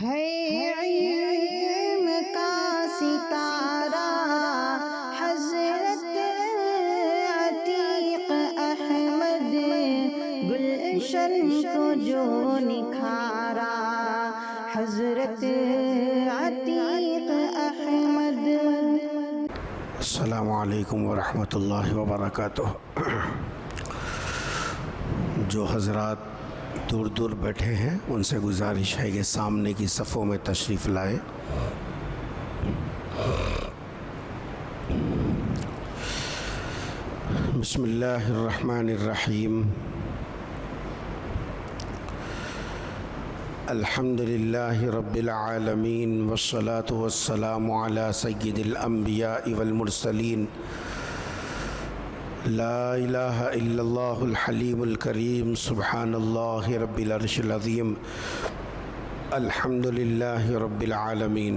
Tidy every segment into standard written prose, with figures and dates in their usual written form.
ہے علم کا ستارہ حضرت عتیق احمد، گلشن کو جو نکھارا حضرت عتیق احمد۔ السلام علیکم ورحمۃ اللہ وبرکاتہ۔ جو حضرات دور دور بیٹھے ہیں ان سے گزارش ہے کہ سامنے کی صفوں میں تشریف لائے۔ بسم اللہ الرحمن الرحیم۔ الحمد للہ رب العالمین والصلاة والسلام علی سید الانبیاء والمرسلین، لا الہ الا اللہ الحلیم الکریم، سبحان اللہ رب العرش العظیم، الحمد للہ رب العالمین۔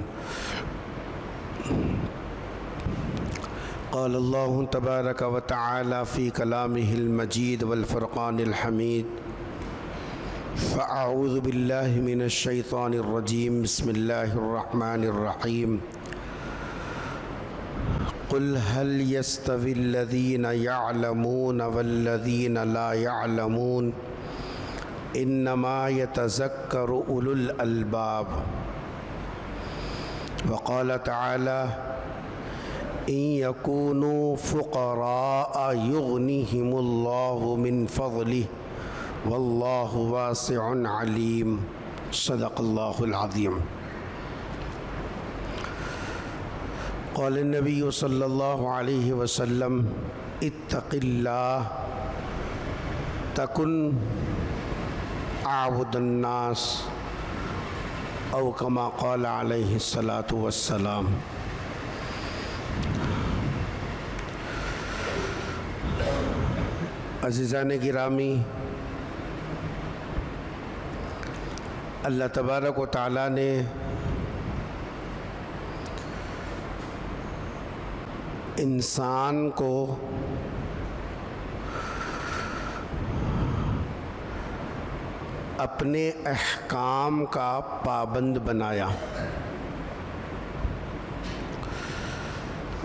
قال اللہ تبارک و تعالی فی کلامہ المجید والفرقان الحمید، فاعوذ باللہ من الشیطان الرجیم، بسم اللہ الرحمن الرحیم۔ قل هل يستوي الذين يعلمون والذين لا يعلمون انما يتذكر اولو الالباب۔ وقال تعالى ان يكونوا فقراء يغنيهم الله من فضله والله واسع عليم، صدق الله العظيم۔ قال النبی صلی اللہ علیہ وسلم اتق اللہ تکن اعبد الناس، او کما قال علیہ الصلاۃ والسلام۔ عزیزان گرامی، اللہ تبارک و تعالیٰ نے انسان کو اپنے احکام کا پابند بنایا،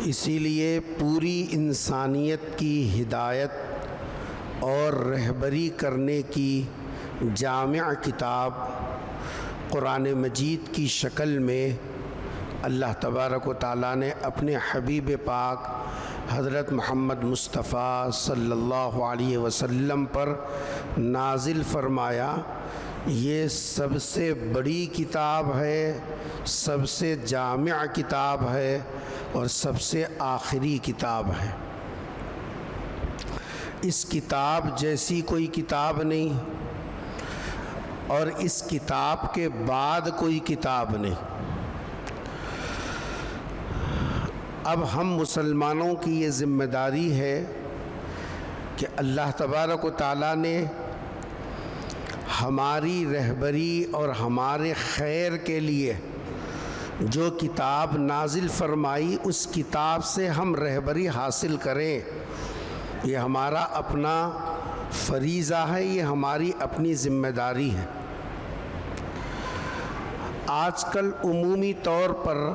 اسی لیے پوری انسانیت کی ہدایت اور رہبری کرنے کی جامع کتاب قرآن مجید کی شکل میں اللہ تبارک و تعالیٰ نے اپنے حبیب پاک حضرت محمد مصطفیٰ صلی اللہ علیہ وسلم پر نازل فرمایا۔ یہ سب سے بڑی کتاب ہے، سب سے جامع کتاب ہے اور سب سے آخری کتاب ہے۔ اس کتاب جیسی کوئی کتاب نہیں اور اس کتاب کے بعد کوئی کتاب نہیں۔ اب ہم مسلمانوں کی یہ ذمہ داری ہے کہ اللہ تبارک و تعالیٰ نے ہماری رہبری اور ہمارے خیر کے لیے جو کتاب نازل فرمائی، اس کتاب سے ہم رہبری حاصل کریں۔ یہ ہمارا اپنا فریضہ ہے، یہ ہماری اپنی ذمہ داری ہے۔ آج کل عمومی طور پر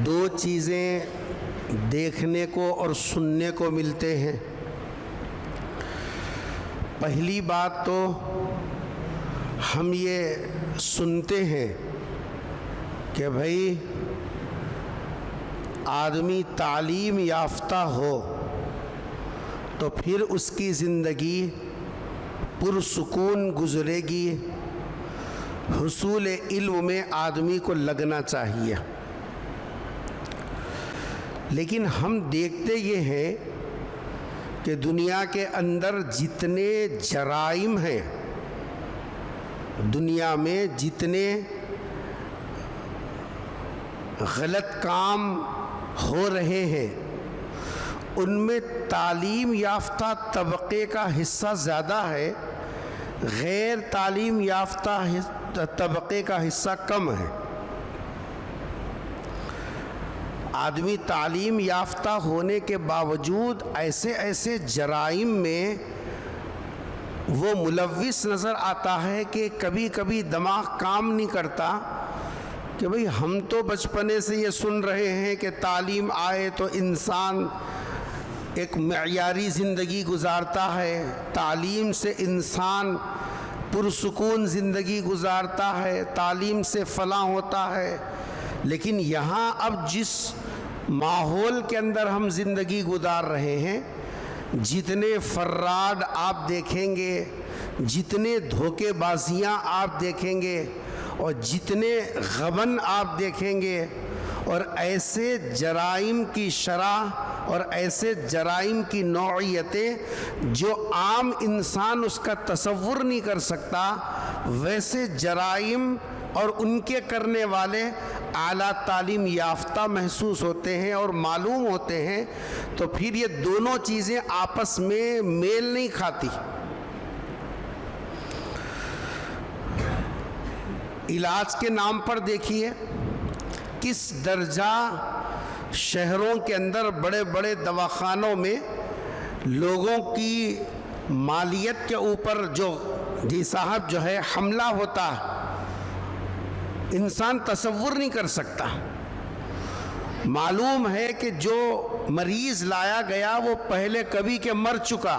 دو چیزیں دیکھنے کو اور سننے کو ملتے ہیں۔ پہلی بات تو ہم یہ سنتے ہیں کہ بھائی آدمی تعلیم یافتہ ہو تو پھر اس کی زندگی پرسکون گزرے گی، حصول علم میں آدمی کو لگنا چاہیے۔ لیکن ہم دیکھتے یہ ہیں کہ دنیا کے اندر جتنے جرائم ہیں، دنیا میں جتنے غلط کام ہو رہے ہیں، ان میں تعلیم یافتہ طبقے کا حصہ زیادہ ہے، غیر تعلیم یافتہ طبقے کا حصہ کم ہے۔ آدمی تعلیم یافتہ ہونے کے باوجود ایسے جرائم میں وہ ملوث نظر آتا ہے کہ کبھی کبھی دماغ کام نہیں کرتا کہ بھئی ہم تو بچپنے سے یہ سن رہے ہیں کہ تعلیم آئے تو انسان ایک معیاری زندگی گزارتا ہے، تعلیم سے انسان پرسکون زندگی گزارتا ہے، تعلیم سے فلاح ہوتا ہے، لیکن یہاں اب جس ماحول کے اندر ہم زندگی گزار رہے ہیں، جتنے فراڈ آپ دیکھیں گے، جتنے دھوکے بازیاں آپ دیکھیں گے اور جتنے غبن آپ دیکھیں گے، اور ایسے جرائم کی شرح اور ایسے جرائم کی نوعیتیں جو عام انسان اس کا تصور نہیں کر سکتا، ویسے جرائم اور ان کے کرنے والے اعلیٰ تعلیم یافتہ محسوس ہوتے ہیں اور معلوم ہوتے ہیں، تو پھر یہ دونوں چیزیں آپس میں میل نہیں کھاتی۔ علاج کے نام پر دیکھیے کس درجہ شہروں کے اندر بڑے بڑے دواخانوں میں لوگوں کی مالیت کے اوپر جو ہے حملہ ہوتا ہے، انسان تصور نہیں کر سکتا۔ معلوم ہے کہ جو مریض لایا گیا وہ پہلے کبھی کے مر چکا،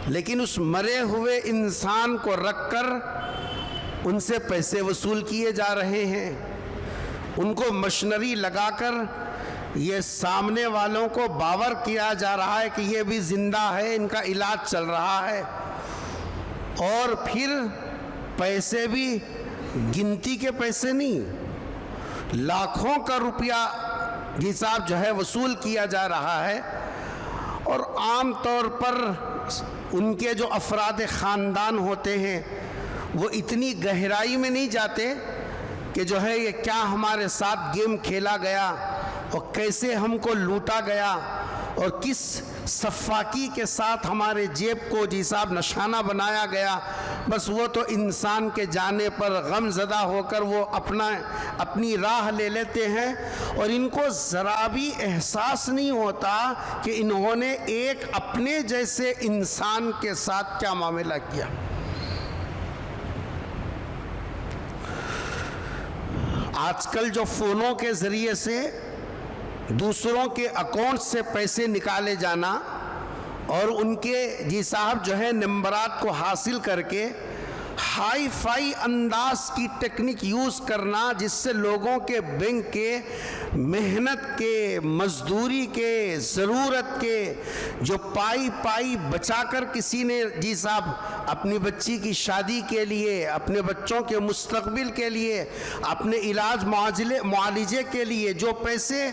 لیکن اس مرے ہوئے انسان کو رکھ کر ان سے پیسے وصول کیے جا رہے ہیں، ان کو مشنری لگا کر یہ سامنے والوں کو باور کیا جا رہا ہے کہ یہ بھی زندہ ہے، ان کا علاج چل رہا ہے، اور پھر پیسے بھی گنتی کے پیسے نہیں، لاکھوں کا روپیہ حساب وصول کیا جا رہا ہے۔ اور عام طور پر ان کے جو افراد خاندان ہوتے ہیں وہ اتنی گہرائی میں نہیں جاتے کہ یہ کیا ہمارے ساتھ گیم کھیلا گیا اور کیسے ہم کو لوٹا گیا اور کس سفاکی کے ساتھ ہمارے جیب کو نشانہ بنایا گیا، بس وہ تو انسان کے جانے پر غم زدہ ہو کر وہ اپنی راہ لے لیتے ہیں، اور ان کو ذرا بھی احساس نہیں ہوتا کہ انہوں نے ایک اپنے جیسے انسان کے ساتھ کیا معاملہ کیا۔ آج کل جو فونوں کے ذریعے سے دوسروں کے اکاؤنٹ سے پیسے نکالے جانا اور ان کے نمبرات کو حاصل کر کے ہائی فائی انداز کی ٹیکنیک یوز کرنا، جس سے لوگوں کے بینک کے محنت کے، مزدوری کے، ضرورت کے جو پائی بچا کر کسی نے اپنی بچی کی شادی کے لیے، اپنے بچوں کے مستقبل کے لیے، اپنے علاج معالجے کے لیے جو پیسے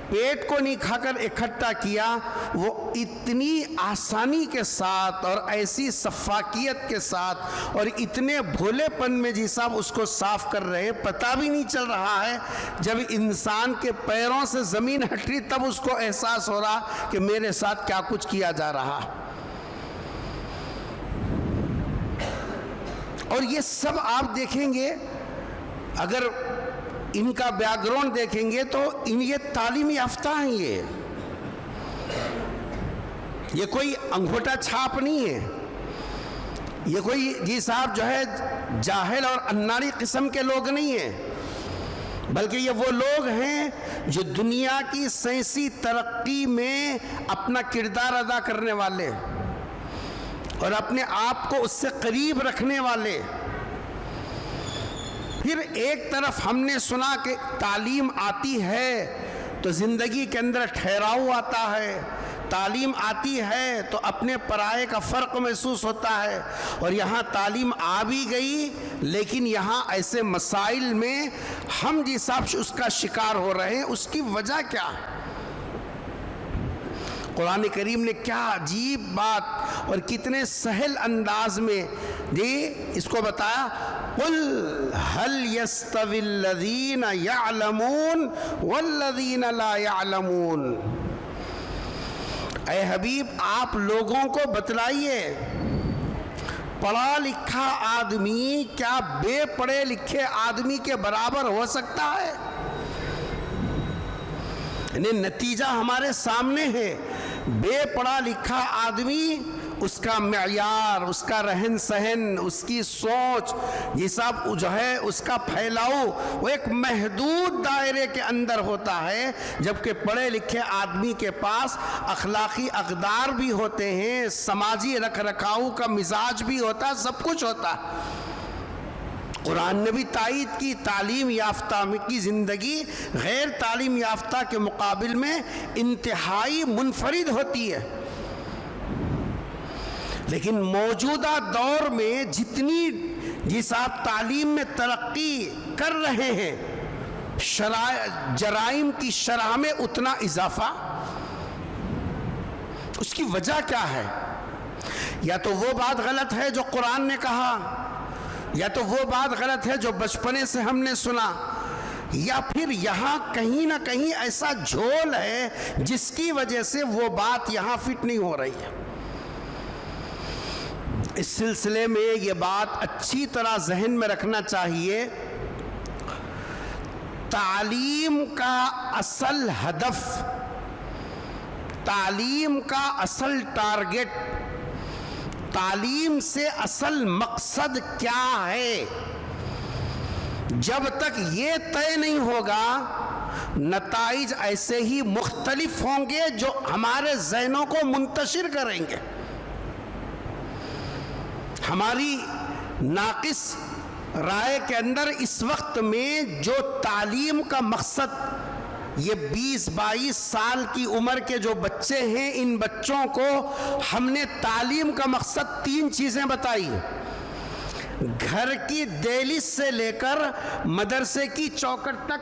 پیٹ کو نہیں کھا کر اکٹھا کیا، وہ اتنی آسانی کے ساتھ اور ایسی سفاکیت کے ساتھ اور اتنے بھولے پن میں اس کو صاف کر رہے ہیں، پتہ بھی نہیں چل رہا ہے۔ جب انسان کے پیروں سے زمین ہٹی تب اس کو احساس ہو رہا کہ میرے ساتھ کیا کچھ کیا جا رہا۔ اور یہ سب آپ دیکھیں گے، اگر ان کا بیک گراؤنڈ دیکھیں گے تو یہ تعلیم یافتہ ہیں، یہ کوئی انگوٹھا چھاپ نہیں ہے، یہ کوئی جاہل اور اناڑی قسم کے لوگ نہیں ہیں، بلکہ یہ وہ لوگ ہیں جو دنیا کی سائنسی ترقی میں اپنا کردار ادا کرنے والے اور اپنے آپ کو اس سے قریب رکھنے والے۔ پھر ایک طرف ہم نے سنا کہ تعلیم آتی ہے تو زندگی کے اندر ٹھہراؤ آتا ہے، تعلیم آتی ہے تو اپنے پرائے کا فرق محسوس ہوتا ہے، اور یہاں تعلیم آ بھی گئی لیکن یہاں ایسے مسائل میں ہم اس کا شکار ہو رہے ہیں۔ اس کی وجہ کیا؟ قرآن کریم نے کیا عجیب بات اور کتنے سہل انداز میں اس کو بتایا، قُلْ هَلْ يَسْتَوِي الَّذِينَ يَعْلَمُونَ وَالَّذِينَ لَا يَعْلَمُونَ۔ اے حبیب آپ لوگوں کو بتلائیے، پڑھا لکھا آدمی کیا بے پڑھے لکھے آدمی کے برابر ہو سکتا ہے؟ نتیجہ ہمارے سامنے ہے، بے پڑھا لکھا آدمی اس کا معیار، اس کا رہن سہن، اس کی سوچ، یہ سب جو ہے اس کا پھیلاؤ وہ ایک محدود دائرے کے اندر ہوتا ہے، جبکہ پڑھے لکھے آدمی کے پاس اخلاقی اقدار بھی ہوتے ہیں، سماجی رکھ رکھاؤ کا مزاج بھی ہوتا ہے، سب کچھ ہوتا ہے۔ قرآن نے بھی تائید کی، تعلیم یافتہ کی زندگی غیر تعلیم یافتہ کے مقابل میں انتہائی منفرد ہوتی ہے، لیکن موجودہ دور میں جتنی جس آپ تعلیم میں ترقی کر رہے ہیں، جرائم کی شرح میں اتنا اضافہ۔ اس کی وجہ کیا ہے؟ یا تو وہ بات غلط ہے جو قرآن نے کہا، یا تو وہ بات غلط ہے جو بچپنے سے ہم نے سنا، یا پھر یہاں کہیں نہ کہیں ایسا جھول ہے جس کی وجہ سے وہ بات یہاں فٹ نہیں ہو رہی ہے۔ اس سلسلے میں یہ بات اچھی طرح ذہن میں رکھنا چاہیے، تعلیم کا اصل ہدف، تعلیم کا اصل ٹارگٹ، تعلیم سے اصل مقصد کیا ہے، جب تک یہ طے نہیں ہوگا نتائج ایسے ہی مختلف ہوں گے جو ہمارے ذہنوں کو منتشر کریں گے۔ ہماری ناقص رائے کے اندر اس وقت میں جو تعلیم کا مقصد، یہ 20-22 سال کی عمر کے جو بچے ہیں، ان بچوں کو ہم نے تعلیم کا مقصد 3 چیزیں بتائی، گھر کی دہلیز سے لے کر مدرسے کی چوکھٹ تک،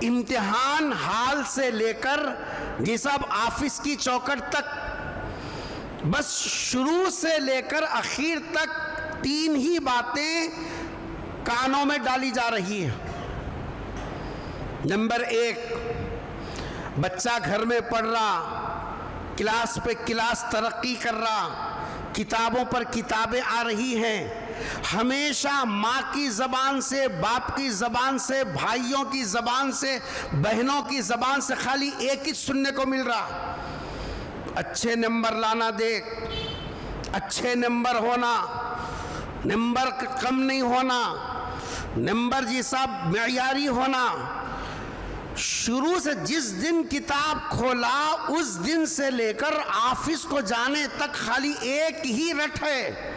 امتحان ہال سے لے کر جی صاحب آفس کی چوکھٹ تک، بس شروع سے لے کر آخر تک 3 ہی باتیں کانوں میں ڈالی جا رہی ہیں۔ نمبر 1، بچہ گھر میں پڑھ رہا، کلاس پہ کلاس ترقی کر رہا، کتابوں پر کتابیں آ رہی ہیں، ہمیشہ ماں کی زبان سے، باپ کی زبان سے، بھائیوں کی زبان سے، بہنوں کی زبان سے خالی ایک ہی سننے کو مل رہا، اچھے نمبر لانا دیکھ، اچھے نمبر ہونا، نمبر کم نہیں ہونا، نمبر جی صاحب معیاری ہونا۔ شروع سے جس دن کتاب کھولا اس دن سے لے کر آفس کو جانے تک خالی ایک ہی رٹ ہے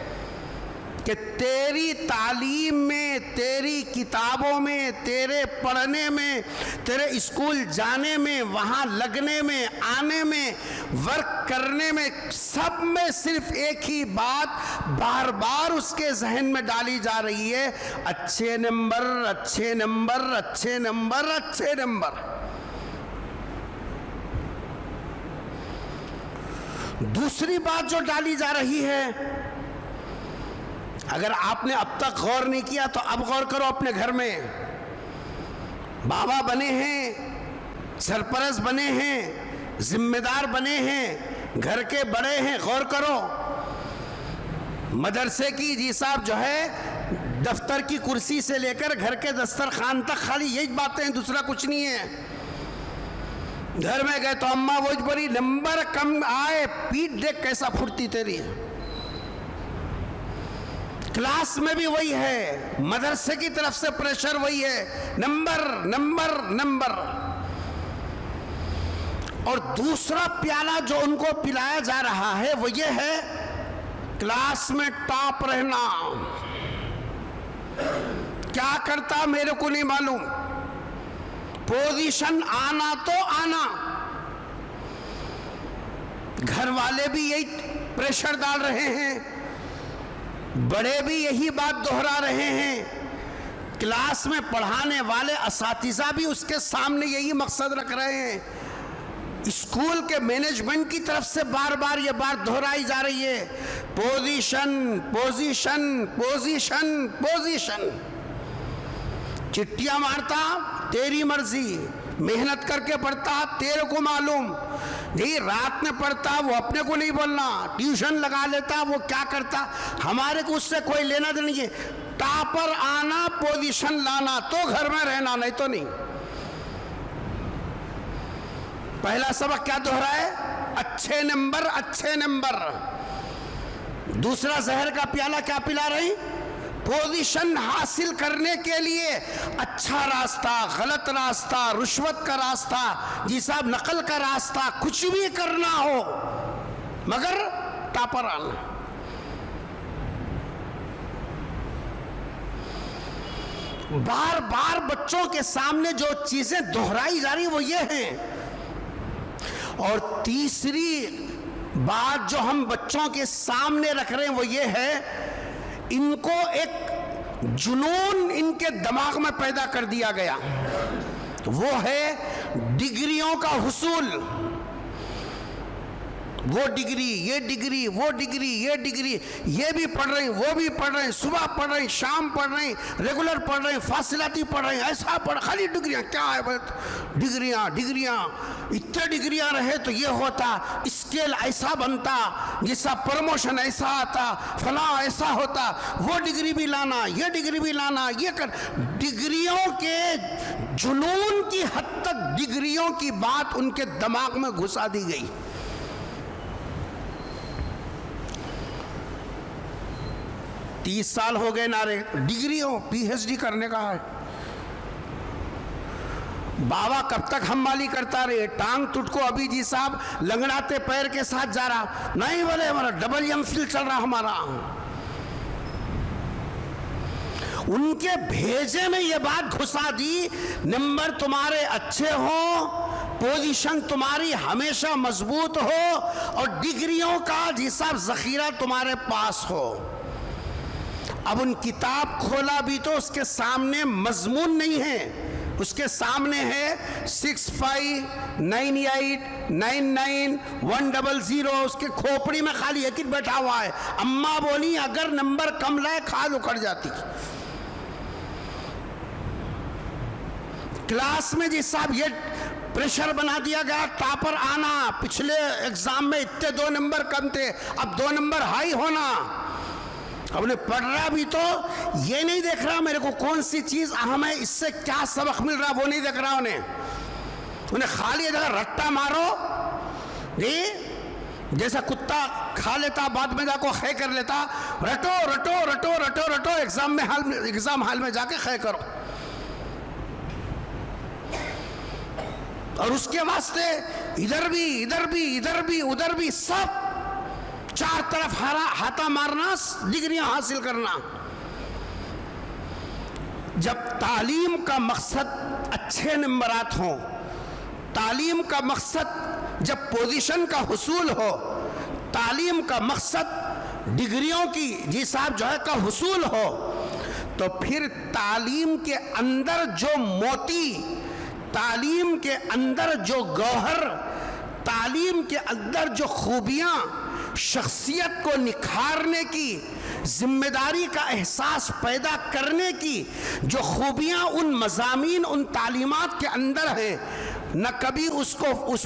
کہ تیری تعلیم میں، تیری کتابوں میں، تیرے پڑھنے میں، تیرے اسکول جانے میں، وہاں لگنے میں، آنے میں، ورک کرنے میں، سب میں صرف ایک ہی بات بار بار اس کے ذہن میں ڈالی جا رہی ہے، اچھے نمبر، اچھے نمبر، اچھے نمبر، اچھے نمبر۔ دوسری بات جو ڈالی جا رہی ہے، اگر آپ نے اب تک غور نہیں کیا تو اب غور کرو، اپنے گھر میں بابا بنے ہیں، سرپرست بنے ہیں، ذمہ دار بنے ہیں، گھر کے بڑے ہیں، غور کرو، مدرسے کی جی صاحب جو ہے دفتر کی کرسی سے لے کر گھر کے دسترخوان تک خالی یہی باتیں ہیں، دوسرا کچھ نہیں ہے۔ گھر میں گئے تو اماں وہ بڑی نمبر کم آئے، پیٹ دیکھ کیسا پھٹتی تیری، کلاس میں بھی وہی ہے، مدرسے کی طرف سے پریشر وہی ہے، نمبر نمبر نمبر۔ اور دوسرا پیالہ جو ان کو پلایا جا رہا ہے وہ یہ ہے، کلاس میں ٹاپ رہنا، کیا کرتا میرے کو نہیں معلوم، پوزیشن آنا تو آنا۔ گھر والے بھی یہی پریشر ڈال رہے ہیں، بڑے بھی یہی بات دہرا رہے ہیں، کلاس میں پڑھانے والے اساتذہ بھی اس کے سامنے یہی مقصد رکھ رہے ہیں، اسکول کے مینجمنٹ کی طرف سے بار بار یہ بات دہرائی جا رہی ہے، پوزیشن پوزیشن پوزیشن پوزیشن۔ چٹیاں مارتا تیری مرضی، محنت کر کے پڑھتا تیرے کو معلوم، جی رات میں پڑھتا وہ اپنے کو نہیں بولنا، ٹیوشن لگا لیتا وہ کیا کرتا، ہمارے کو اس سے کوئی لینا دینا نہیں ہے، ٹاپر آنا، پوزیشن لانا تو گھر میں رہنا، نہیں تو نہیں۔ پہلا سبق کیا دہرا ہے؟ اچھے نمبر، اچھے نمبر. دوسرا زہر کا پیالہ کیا پلا رہی؟ پوزیشن حاصل کرنے کے لیے اچھا راستہ، غلط راستہ، رشوت کا راستہ، جی صاحب نقل کا راستہ، کچھ بھی کرنا ہو مگر ٹاپر آنا. بار بار بچوں کے سامنے جو چیزیں دہرائی جا رہی وہ یہ ہیں. اور تیسری بات جو ہم بچوں کے سامنے رکھ رہے ہیں وہ یہ ہے، ان کو ایک جنون ان کے دماغ میں پیدا کر دیا گیا، وہ ہے ڈگریوں کا حصول. وہ ڈگری، یہ ڈگری، وہ ڈگری، یہ ڈگری، یہ بھی پڑھ رہے ہیں، وہ بھی پڑھ رہے ہیں، صبح پڑھ رہے ہیں، شام پڑھ رہے ہیں، ریگولر پڑھ رہے ہیں، فاصلاتی پڑھ رہے ہیں، ایسا پڑھ، خالی ڈگریاں. کیا ہے ڈگریاں؟ ڈگریاں اتنے ڈگریاں رہے تو یہ ہوتا، اسکیل ایسا بنتا، جیسا پروموشن ایسا آتا، فلاں ایسا ہوتا. وہ ڈگری بھی لانا، یہ ڈگری بھی لانا، یہ کر. ڈگریوں کے جنون کی حد تک ڈگریوں کی بات ان کے دماغ میں گھسا دی گئی. 30 سال ہو گئے نعرے ڈگریوں، پی ایچ ڈی کرنے کا ہے. بابا کب تک ہم مالی کرتا رہے؟ ٹانگ ٹوٹ کو ابھی جی صاحب لنگڑاتے پیر کے ساتھ جا رہا نہیں، بولے ہمارا ڈبل ایم فل چل رہا ہمارا. ان کے بھیجے میں یہ بات گھسا دی، نمبر تمہارے اچھے ہوں، پوزیشن تمہاری ہمیشہ مضبوط ہو، اور ڈگریوں کا جی صاحب ذخیرہ تمہارے پاس ہو. اب ان کتاب کھولا بھی تو اس کے سامنے مضمون نہیں ہے، اس کے سامنے ہے 6598991100. اس کے کھوپڑی میں خالی ایک بیٹھا ہوا ہے. اماں بولی اگر نمبر کم لائے کھال اکھڑ جاتی. کلاس میں جی صاحب یہ پریشر بنا دیا گیا ٹاپر آنا. پچھلے ایگزام میں اتنے 2 نمبر کم تھے، اب 2 نمبر ہائی ہونا. اب انہیں پڑھ رہا بھی تو یہ نہیں دیکھ رہا میرے کو کون سی چیز اہم ہے، اس سے کیا سبق مل رہا وہ نہیں دیکھ رہا. انہیں خالی جگہ رٹا مارو جی، جیسا کتا کھا لیتا بعد میں جا کو خے کر لیتا. رٹو رٹو رٹو رٹو رٹو، ایگزام ہال میں جا کے خے کرو. اور اس کے واسطے ادھر بھی ادھر بھی ادھر بھی ادھر بھی سب چار طرف ہاتھا مارنا، ڈگریاں حاصل کرنا. جب تعلیم کا مقصد اچھے نمبرات ہوں، تعلیم کا مقصد جب پوزیشن کا حصول ہو، تعلیم کا مقصد ڈگریوں کی جی صاحب جو ہے کا حصول ہو، تو پھر تعلیم کے اندر جو موتی، تعلیم کے اندر جو گوہر، تعلیم کے اندر جو خوبیاں شخصیت کو نکھارنے کی، ذمہ داری کا احساس پیدا کرنے کی جو خوبیاں ان مضامین، ان تعلیمات کے اندر ہیں، نہ کبھی اس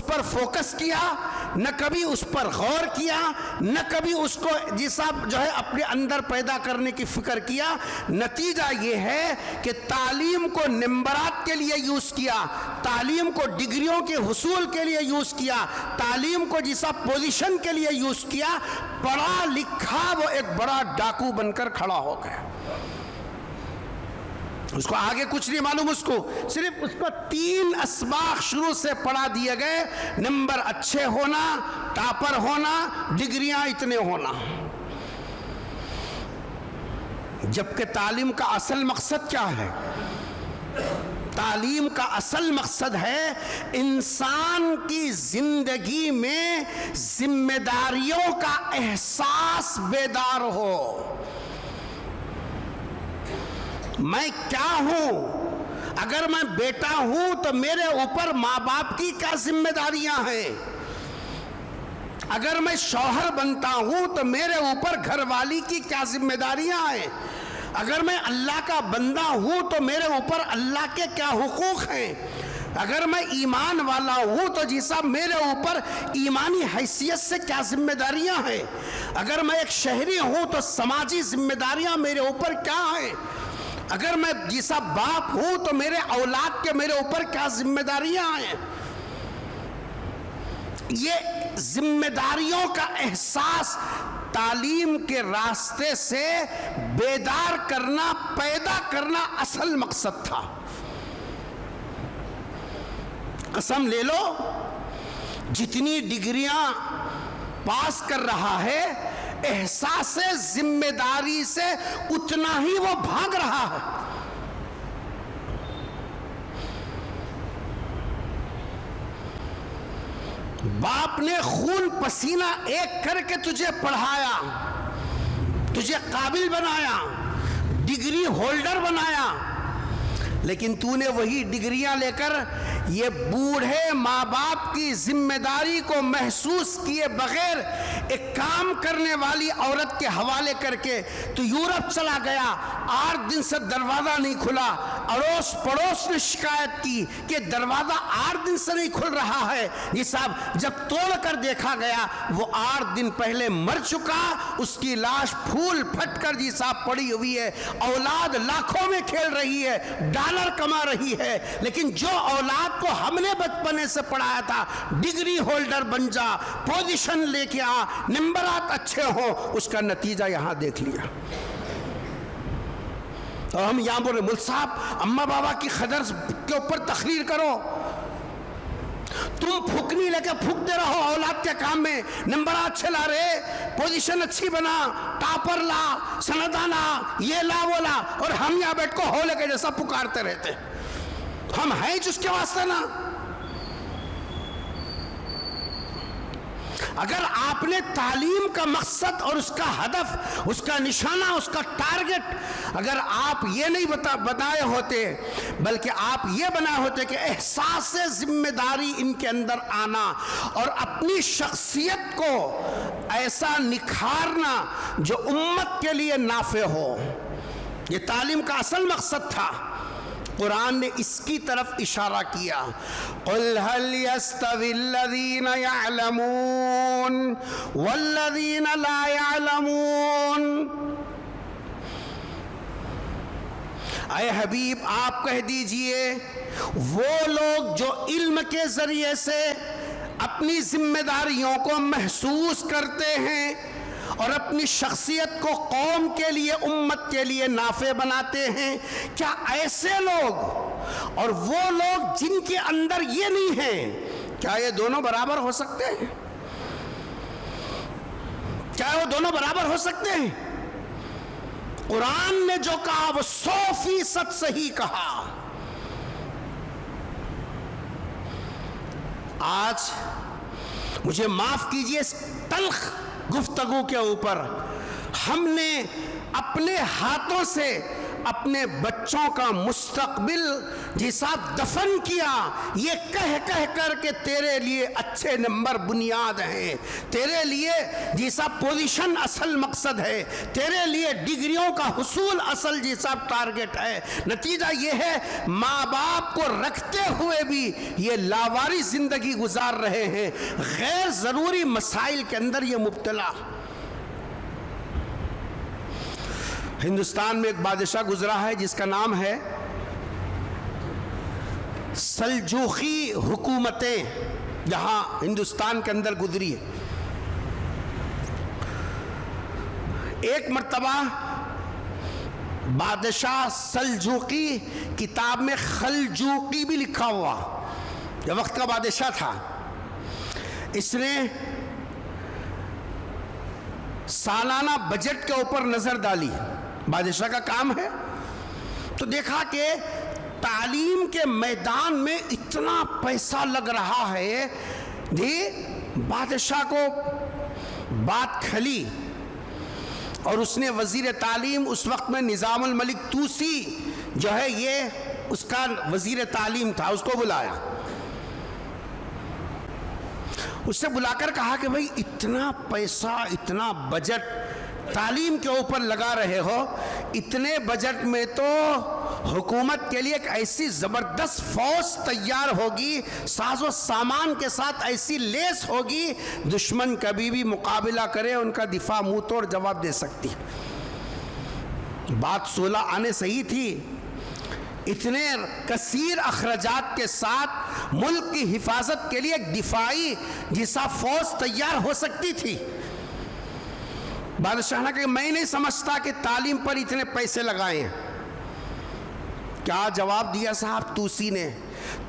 پر فوکس کیا، نہ کبھی اس پر غور کیا، نہ کبھی اس کو جی صاحب جو ہے اپنے اندر پیدا کرنے کی فکر کیا. نتیجہ یہ ہے کہ تعلیم کو نمبرات کے لیے یوز کیا، تعلیم کو ڈگریوں کے حصول کے لیے یوز کیا، تعلیم کو جی صاحب پوزیشن کے لیے یوز کیا. پڑھا لکھا وہ ایک بڑا ڈاکو بن کر کھڑا ہو گیا. اس کو آگے کچھ نہیں معلوم، اس کو صرف اس کو 3 اسباق شروع سے پڑھا دیے گئے: نمبر اچھے ہونا، ٹاپر ہونا، ڈگریاں اتنے ہونا. جبکہ تعلیم کا اصل مقصد کیا ہے؟ تعلیم کا اصل مقصد ہے انسان کی زندگی میں ذمہ داریوں کا احساس بیدار ہو. میں کیا ہوں؟ اگر میں بیٹا ہوں تو میرے اوپر ماں باپ کی کیا ذمہ داریاں ہیں؟ اگر میں شوہر بنتا ہوں تو میرے اوپر گھر والی کی کیا ذمہ داریاں ہیں؟ اگر میں اللہ کا بندہ ہوں تو میرے اوپر اللہ کے کیا حقوق ہیں؟ اگر میں ایمان والا ہوں تو جی صاحب میرے اوپر ایمانی حیثیت سے کیا ذمہ داریاں ہیں؟ اگر میں ایک شہری ہوں تو سماجی ذمہ داریاں میرے اوپر کیا ہیں؟ اگر میں جی صاحب باپ ہوں تو میرے اولاد کے میرے اوپر کیا ذمہ داریاں ہیں؟ یہ ذمہ داریوں کا احساس تعلیم کے راستے سے بیدار کرنا، پیدا کرنا اصل مقصد تھا۔ قسم لے لو، جتنی ڈگریاں پاس کر رہا ہے، احساس ذمہ داری سے اتنا ہی وہ بھاگ رہا ہے۔ باپ نے خون پسینہ ایک کر کے تجھے پڑھایا، تجھے قابل بنایا، ڈگری ہولڈر بنایا، لیکن تو نے وہی ڈگریاں لے کر یہ بوڑھے ماں باپ کی ذمہ داری کو محسوس کیے بغیر ایک کام کرنے والی عورت کے حوالے کر کے تو یورپ چلا گیا۔ 8 دن سے دروازہ نہیں کھلا، اڑوس پڑوس نے شکایت کی کہ دروازہ 8 دن سے نہیں کھل رہا ہے۔ یہ صاحب جب توڑ کر دیکھا گیا وہ 8 دن پہلے مر چکا، اس کی لاش پھول پھٹ کر جی صاحب پڑی ہوئی ہے۔ اولاد لاکھوں میں کھیل رہی ہے، ڈالر کما رہی ہے، لیکن جو اولاد کو ہم نے بچپنے سے پڑھایا تھا ڈگری ہولڈر بن جا، پوزیشن لے کے آ، نمبرات اچھے ہوں، اس کا نتیجہ یہاں دیکھ لیا۔ اور ہم یہاں بولے مل صاحب اماں بابا کی قدر کے اوپر تقریر کرو، تم پھکنی لے کے پھکتے رہو اولاد کے کام میں، نمبر اچھے لا رہے، پوزیشن اچھی بنا، ٹاپر لا، سندہ لا، یہ لا وہ لا، اور ہم یہاں بیٹھ کو ہولے کے جیسا پکارتے رہتے۔ ہم ہیں جس کے واسطے نا۔ اگر آپ نے تعلیم کا مقصد اور اس کا ہدف، اس کا نشانہ، اس کا ٹارگٹ اگر آپ یہ نہیں بتائے ہوتے بلکہ آپ یہ بنائے ہوتے کہ احساس ذمہ داری ان کے اندر آنا اور اپنی شخصیت کو ایسا نکھارنا جو امت کے لیے نافع ہو، یہ تعلیم کا اصل مقصد تھا۔ قرآن نے اس کی طرف اشارہ کیا، قُلْ هَلْ يَسْتَوِي الَّذِينَ يَعْلَمُونَ وَالَّذِينَ لَا يَعْلَمُونَ۔ اے حبیب آپ کہہ دیجئے وہ لوگ جو علم کے ذریعے سے اپنی ذمہ داریوں کو محسوس کرتے ہیں اور اپنی شخصیت کو قوم کے لیے، امت کے لیے نافع بناتے ہیں، کیا ایسے لوگ اور وہ لوگ جن کے اندر یہ نہیں ہیں، کیا یہ دونوں برابر ہو سکتے ہیں؟ کیا وہ دونوں برابر ہو سکتے ہیں؟ قرآن نے جو کہا وہ 100% صحیح کہا۔ آج مجھے معاف کیجئے اس تلخ گفتگو کے اوپر ہم نے اپنے ہاتھوں سے اپنے بچوں کا مستقبل جیسا دفن کیا، یہ کہہ کہہ کر کے تیرے لیے اچھے نمبر بنیاد ہیں، تیرے لیے جیسا پوزیشن اصل مقصد ہے، تیرے لیے ڈگریوں کا حصول اصل جیسا ٹارگٹ ہے۔ نتیجہ یہ ہے ماں باپ کو رکھتے ہوئے بھی یہ لاواری زندگی گزار رہے ہیں، غیر ضروری مسائل کے اندر یہ مبتلا۔ ہندوستان میں ایک بادشاہ گزرا ہے جس کا نام ہے سلجوقی حکومتیں، جہاں ہندوستان کے اندر گزری ہے۔ ایک مرتبہ بادشاہ سلجوقی، کتاب میں خلجوقی بھی لکھا ہوا، یہ وقت کا بادشاہ تھا، اس نے سالانہ بجٹ کے اوپر نظر ڈالی، بادشاہ کا کام ہے، تو دیکھا کہ تعلیم کے میدان میں اتنا پیسہ لگ رہا ہے جی۔ بادشاہ کو بات کھلی اور اس نے وزیر تعلیم، اس وقت میں نظام الملک توسی جو ہے یہ اس کا وزیر تعلیم تھا، اس کو بلایا، اس سے بلا کر کہا کہ بھئی اتنا پیسہ، اتنا بجٹ تعلیم کے اوپر لگا رہے ہو، اتنے بجٹ میں تو حکومت کے لیے ایک ایسی زبردست فوج تیار ہوگی، ساز و سامان کے ساتھ ایسی لیس ہوگی، دشمن کبھی بھی مقابلہ کرے ان کا دفاع منہ توڑ جواب دے سکتی۔ بات 16 آنے صحیح تھی اتنے کثیر اخراجات کے ساتھ ملک کی حفاظت کے لیے ایک دفاعی جیسا فوج تیار ہو سکتی تھی. بادشاہ نے کہا میں نہیں سمجھتا کہ تعلیم پر اتنے پیسے لگائے ہیں. کیا جواب دیا صاحب توسی نے؟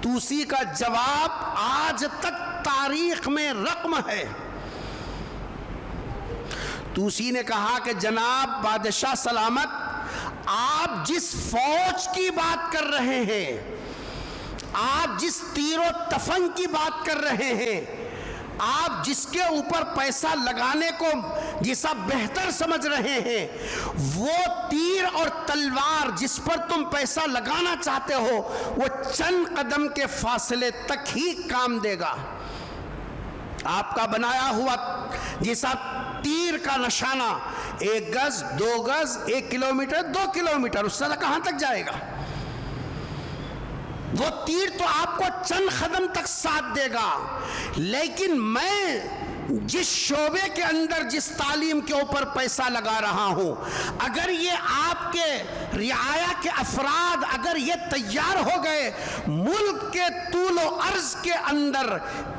توسی کا جواب آج تک تاریخ میں رقم ہے. توسی نے کہا کہ جناب بادشاہ سلامت، آپ جس فوج کی بات کر رہے ہیں، آپ جس تیر و تفنگ کی بات کر رہے ہیں، آپ جس کے اوپر پیسہ لگانے کو جیسا بہتر سمجھ رہے ہیں، وہ تیر اور تلوار جس پر تم پیسہ لگانا چاہتے ہو وہ چند قدم کے فاصلے تک ہی کام دے گا. آپ کا بنایا ہوا جیسا تیر کا نشانہ 1 گز 2 گز 1 کلومیٹر 2 کلومیٹر اس سے کہاں تک جائے گا؟ وہ تیر تو آپ کو چند قدم تک ساتھ دے گا. لیکن میں جس شعبے کے اندر جس تعلیم کے اوپر پیسہ لگا رہا ہوں، اگر یہ آپ کے رعایا کے افراد اگر یہ تیار ہو گئے ملک کے طول و عرض کے اندر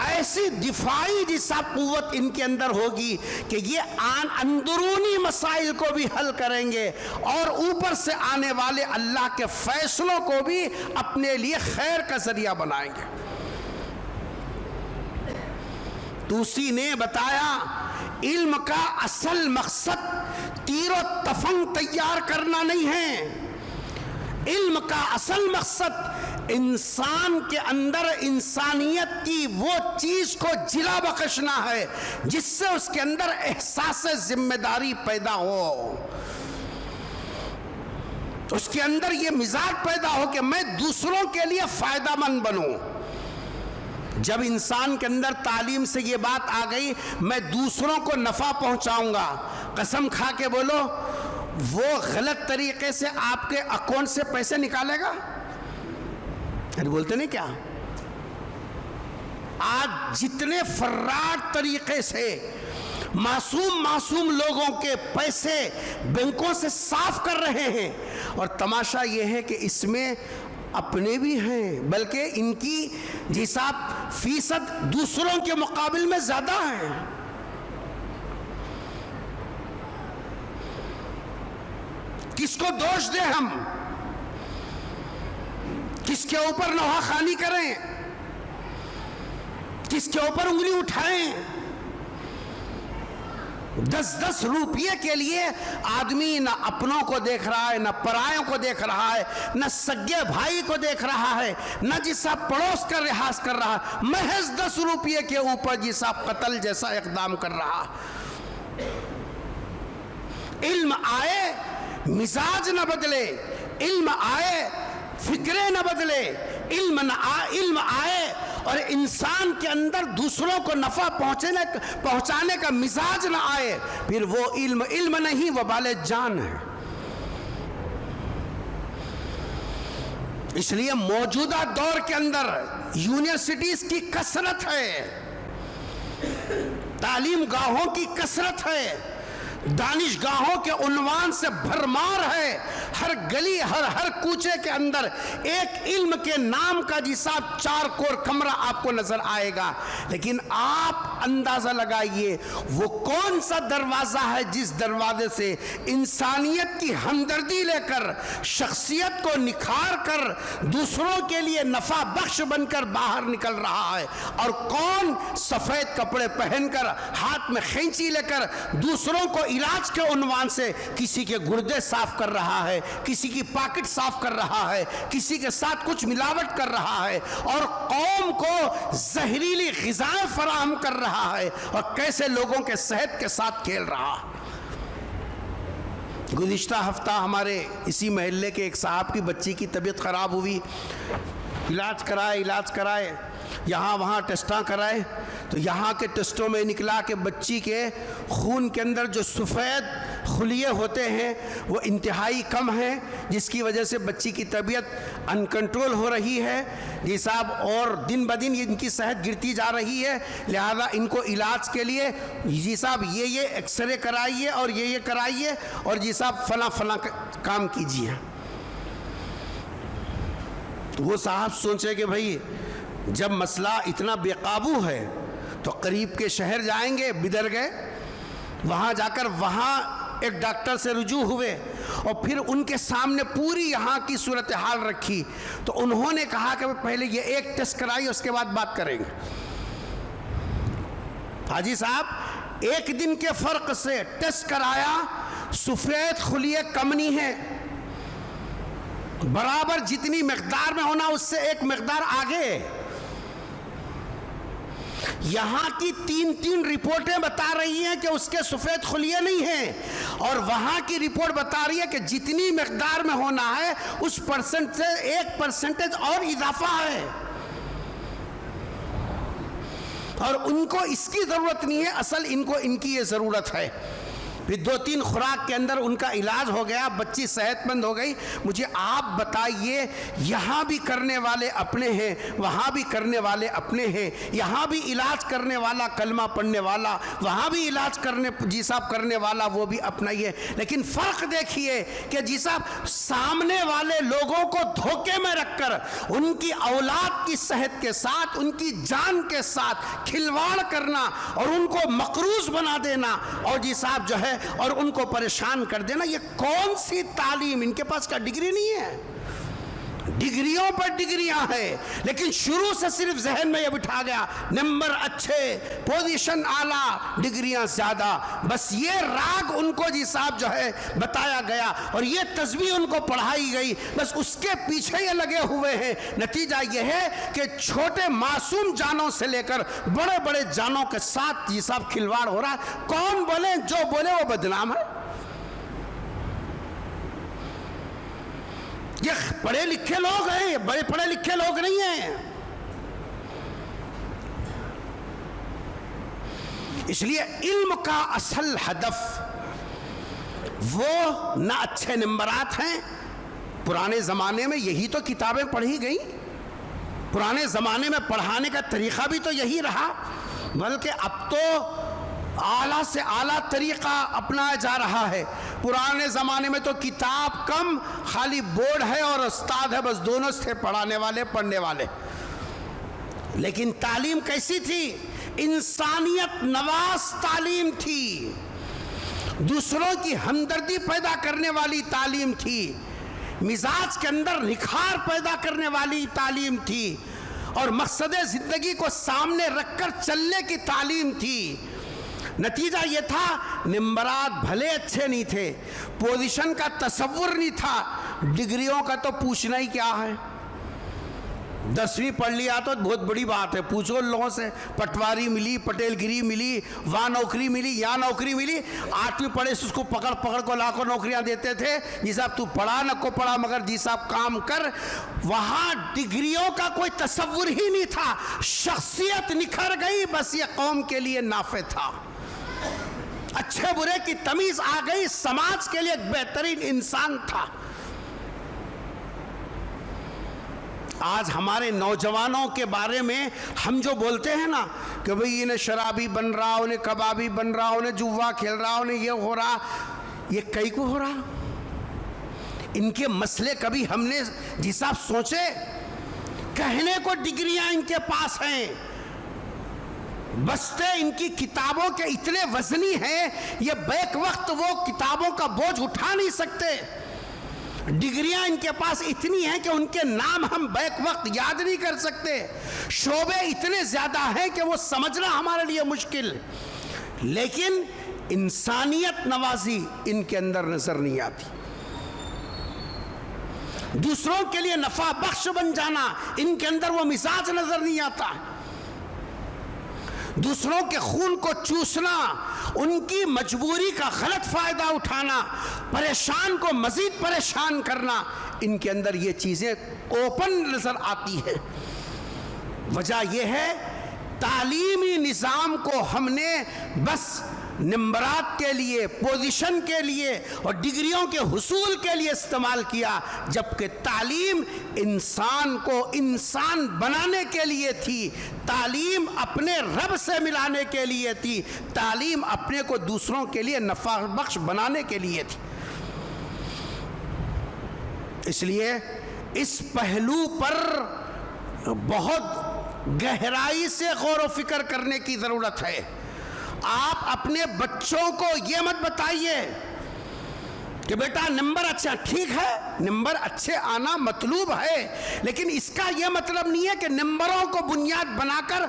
ایسی دفاعی جیسا قوت ان کے اندر ہوگی کہ یہ اندرونی مسائل کو بھی حل کریں گے اور اوپر سے آنے والے اللہ کے فیصلوں کو بھی اپنے لیے خیر کا ذریعہ بنائیں گے. توسی نے بتایا علم کا اصل مقصد تیر و تفنگ تیار کرنا نہیں ہے. علم کا اصل مقصد انسان کے اندر انسانیت کی وہ چیز کو جلا بخشنا ہے جس سے اس کے اندر احساس ذمہ داری پیدا ہو، اس کے اندر یہ مزاج پیدا ہو کہ میں دوسروں کے لیے فائدہ مند بنوں. جب انسان کے اندر تعلیم سے یہ بات آ گئی میں دوسروں کو نفع پہنچاؤں گا، قسم کھا کے بولو وہ غلط طریقے سے آپ کے اکاؤنٹ سے پیسے نکالے گا؟ بولتے نہیں کیا؟ آج جتنے فراڈ طریقے سے معصوم لوگوں کے پیسے بینکوں سے صاف کر رہے ہیں، اور تماشا یہ ہے کہ اس میں اپنے بھی ہیں بلکہ ان کی جیسا فیصد دوسروں کے مقابل میں زیادہ ہے. کس کو دوش دیں ہم؟ کس کے اوپر نوحہ خوانی کریں؟ کس کے اوپر انگلی اٹھائیں؟ 10 روپیے کے لیے آدمی نہ اپنوں کو دیکھ رہا ہے، نہ پرایوں کو دیکھ رہا ہے، نہ سگے بھائی کو دیکھ رہا ہے، نہ جیسا پڑوس کا لحاظ کر رہا، محض 10 روپیے کے اوپر جیسا قتل جیسا اقدام کر رہا. علم آئے مزاج نہ بدلے، علم آئے فکریں نہ بدلے، علم آئے اور انسان کے اندر دوسروں کو نفع پہنچانے کا مزاج نہ آئے، پھر وہ علم نہیں وہ وبال جان ہے. اس لیے موجودہ دور کے اندر یونیورسٹیز کی کثرت ہے، تعلیم گاہوں کی کثرت ہے، دانشگاہوں کے عنوان سے بھرمار ہے. ہر گلی ہر کوچے کے اندر ایک علم کے نام کا جیسا 4 کور کمرہ آپ کو نظر آئے گا. لیکن آپ اندازہ لگائیے وہ کون سا دروازہ ہے جس دروازے سے انسانیت کی ہمدردی لے کر شخصیت کو نکھار کر دوسروں کے لیے نفع بخش بن کر باہر نکل رہا ہے، اور کون سفید کپڑے پہن کر ہاتھ میں خینچی لے کر دوسروں کو علاج کے عنوان سے کسی کے گردے صاف کر رہا ہے، کسی کی پاکٹ صاف کر رہا ہے، کسی کے ساتھ کچھ ملاوٹ کر رہا ہے، اور قوم کو زہریلی غذائیں فراہم کر رہا ہے، اور کیسے لوگوں کے صحت کے ساتھ کھیل رہا. گزشتہ ہفتہ ہمارے اسی محلے کے ایک صاحب کی بچی کی طبیعت خراب ہوئی، علاج کرائے یہاں وہاں ٹیسٹاں کرائے تو یہاں کے ٹیسٹوں میں نکلا کہ بچی کے خون کے اندر جو سفید خلیے ہوتے ہیں وہ انتہائی کم ہیں، جس کی وجہ سے بچی کی طبیعت انکنٹرول ہو رہی ہے جی صاحب، اور دن بدن ان کی صحت گرتی جا رہی ہے. لہذا ان کو علاج کے لیے جی صاحب یہ ایکس رے کرائیے اور یہ کرائیے اور جی صاحب فلاں کام کیجیے. وہ صاحب سوچے کہ بھائی جب مسئلہ اتنا بے قابو ہے تو قریب کے شہر جائیں گے، بدر گئے، وہاں جا کر وہاں ایک ڈاکٹر سے رجوع ہوئے اور پھر ان کے سامنے پوری یہاں کی صورتحال رکھی، تو انہوں نے کہا کہ پہلے یہ ایک ٹیسٹ کرائیے، اس کے بعد بات کریں گے۔ حاجی صاحب ایک دن کے فرق سے ٹیسٹ کرایا، سفید خلیے کم نہیں ہے، برابر جتنی مقدار میں ہونا اس سے ایک مقدار آگے۔ یہاں کی تین رپورٹیں بتا رہی ہیں کہ اس کے سفید خلیے نہیں ہیں، اور وہاں کی رپورٹ بتا رہی ہے کہ جتنی مقدار میں ہونا ہے اس پرسنٹ سے 1% اور اضافہ ہے، اور ان کو اس کی ضرورت نہیں ہے، اصل ان کو ان کی یہ ضرورت ہے۔ پھر 2-3 خوراک کے اندر ان کا علاج ہو گیا، بچی صحت مند ہو گئی۔ مجھے آپ بتائیے، یہاں بھی کرنے والے اپنے ہیں، وہاں بھی کرنے والے اپنے ہیں، یہاں بھی علاج کرنے والا کلمہ پڑھنے والا، وہاں بھی علاج کرنے والا وہ بھی اپنا ہی ہے، لیکن فرق دیکھیے کہ جی صاحب سامنے والے لوگوں کو دھوکے میں رکھ کر ان کی اولاد کی صحت کے ساتھ، ان کی جان کے ساتھ کھلواڑ کرنا اور ان کو مقروض بنا دینا، اور جی صاحب جو ہے اور ان کو پریشان کر دینا، یہ کون سی تعلیم؟ ان کے پاس کیا ڈگری نہیں ہے؟ ڈگریوں پر ڈگریاں ہیں، لیکن شروع سے صرف ذہن میں یہ بٹھا گیا نمبر اچھے، پوزیشن اعلیٰ، ڈگریاں زیادہ، بس یہ راگ ان کو جی صاحب جو ہے بتایا گیا اور یہ تسبیح ان کو پڑھائی گئی، بس اس کے پیچھے یہ لگے ہوئے ہیں۔ نتیجہ یہ ہے کہ چھوٹے معصوم جانوں سے لے کر بڑے بڑے جانوں کے ساتھ جی صاحب کھلواڑ ہو رہا ہے۔ کون بولے؟ جو بولے وہ بدنام ہے۔ یہ پڑھے لکھے لوگ ہیں، یہ بڑے پڑھے لکھے لوگ نہیں ہیں۔ اس لیے علم کا اصل ہدف وہ نہ اچھے نمبرات ہیں۔ پرانے زمانے میں یہی تو کتابیں پڑھی گئیں، پرانے زمانے میں پڑھانے کا طریقہ بھی تو یہی رہا، بلکہ اب تو اعلیٰ سے اعلیٰ طریقہ اپنایا جا رہا ہے۔ پرانے زمانے میں تو کتاب کم، خالی بورڈ ہے اور استاد ہے، بس دونوں تھے، پڑھانے والے پڑھنے والے۔ لیکن تعلیم کیسی تھی؟ انسانیت نواز تعلیم تھی، دوسروں کی ہمدردی پیدا کرنے والی تعلیم تھی، مزاج کے اندر نکھار پیدا کرنے والی تعلیم تھی، اور مقصد زندگی کو سامنے رکھ کر چلنے کی تعلیم تھی۔ نتیجہ یہ تھا نمبرات بھلے اچھے نہیں تھے، پوزیشن کا تصور نہیں تھا، ڈگریوں کا تو پوچھنا ہی کیا ہے۔ 10ویں پڑھ لیا تو بہت بڑی بات ہے، پوچھو لوگوں سے، پٹواری ملی، پٹیل گیری ملی، وہاں نوکری ملی، یہاں نوکری ملی۔ 8ویں پڑھے سے اس کو پکڑ کو لاکھوں نوکریاں دیتے تھے، جی صاحب تو پڑھا نہ کو پڑھا مگر جی صاحب کام کر۔ وہاں ڈگریوں کا کوئی تصور ہی نہیں تھا، شخصیت نکھر گئی، بس یہ قوم کے لیے نافع تھا، اچھے برے کی تمیز آ گئی، سماج کے لیے ایک بہترین انسان تھا۔ آج ہمارے نوجوانوں کے بارے میں ہم جو بولتے ہیں نا کہ بھئی انہیں شرابی بن رہا، انہیں کبابی بن رہا، انہیں جوا کھیل رہا، انہیں یہ ہو رہا، یہ کئی کو ہو رہا؟ ان کے مسئلے کبھی ہم نے جی صاحب سوچے؟ کہنے کو ڈگریاں ان کے پاس ہیں، بستے ان کی کتابوں کے اتنے وزنی ہیں، یہ بیک وقت وہ کتابوں کا بوجھ اٹھا نہیں سکتے۔ ڈگریاں ان کے پاس اتنی ہیں کہ ان کے نام ہم بیک وقت یاد نہیں کر سکتے، شعبے اتنے زیادہ ہیں کہ وہ سمجھنا ہمارے لیے مشکل، لیکن انسانیت نوازی ان کے اندر نظر نہیں آتی۔ دوسروں کے لیے نفع بخش بن جانا ان کے اندر وہ مزاج نظر نہیں آتا۔ دوسروں کے خون کو چوسنا، ان کی مجبوری کا غلط فائدہ اٹھانا، پریشان کو مزید پریشان کرنا، ان کے اندر یہ چیزیں اوپن نظر آتی ہیں۔ وجہ یہ ہے تعلیمی نظام کو ہم نے بس نمبرات کے لیے، پوزیشن کے لیے اور ڈگریوں کے حصول کے لیے استعمال کیا، جبکہ تعلیم انسان کو انسان بنانے کے لیے تھی، تعلیم اپنے رب سے ملانے کے لیے تھی، تعلیم اپنے کو دوسروں کے لیے نفع بخش بنانے کے لیے تھی۔ اس لیے اس پہلو پر بہت گہرائی سے غور و فکر کرنے کی ضرورت ہے۔ آپ اپنے بچوں کو یہ مت بتائیے کہ بیٹا نمبر اچھا، ٹھیک ہے نمبر اچھے آنا مطلوب ہے، لیکن اس کا یہ مطلب نہیں ہے کہ نمبروں کو بنیاد بنا کر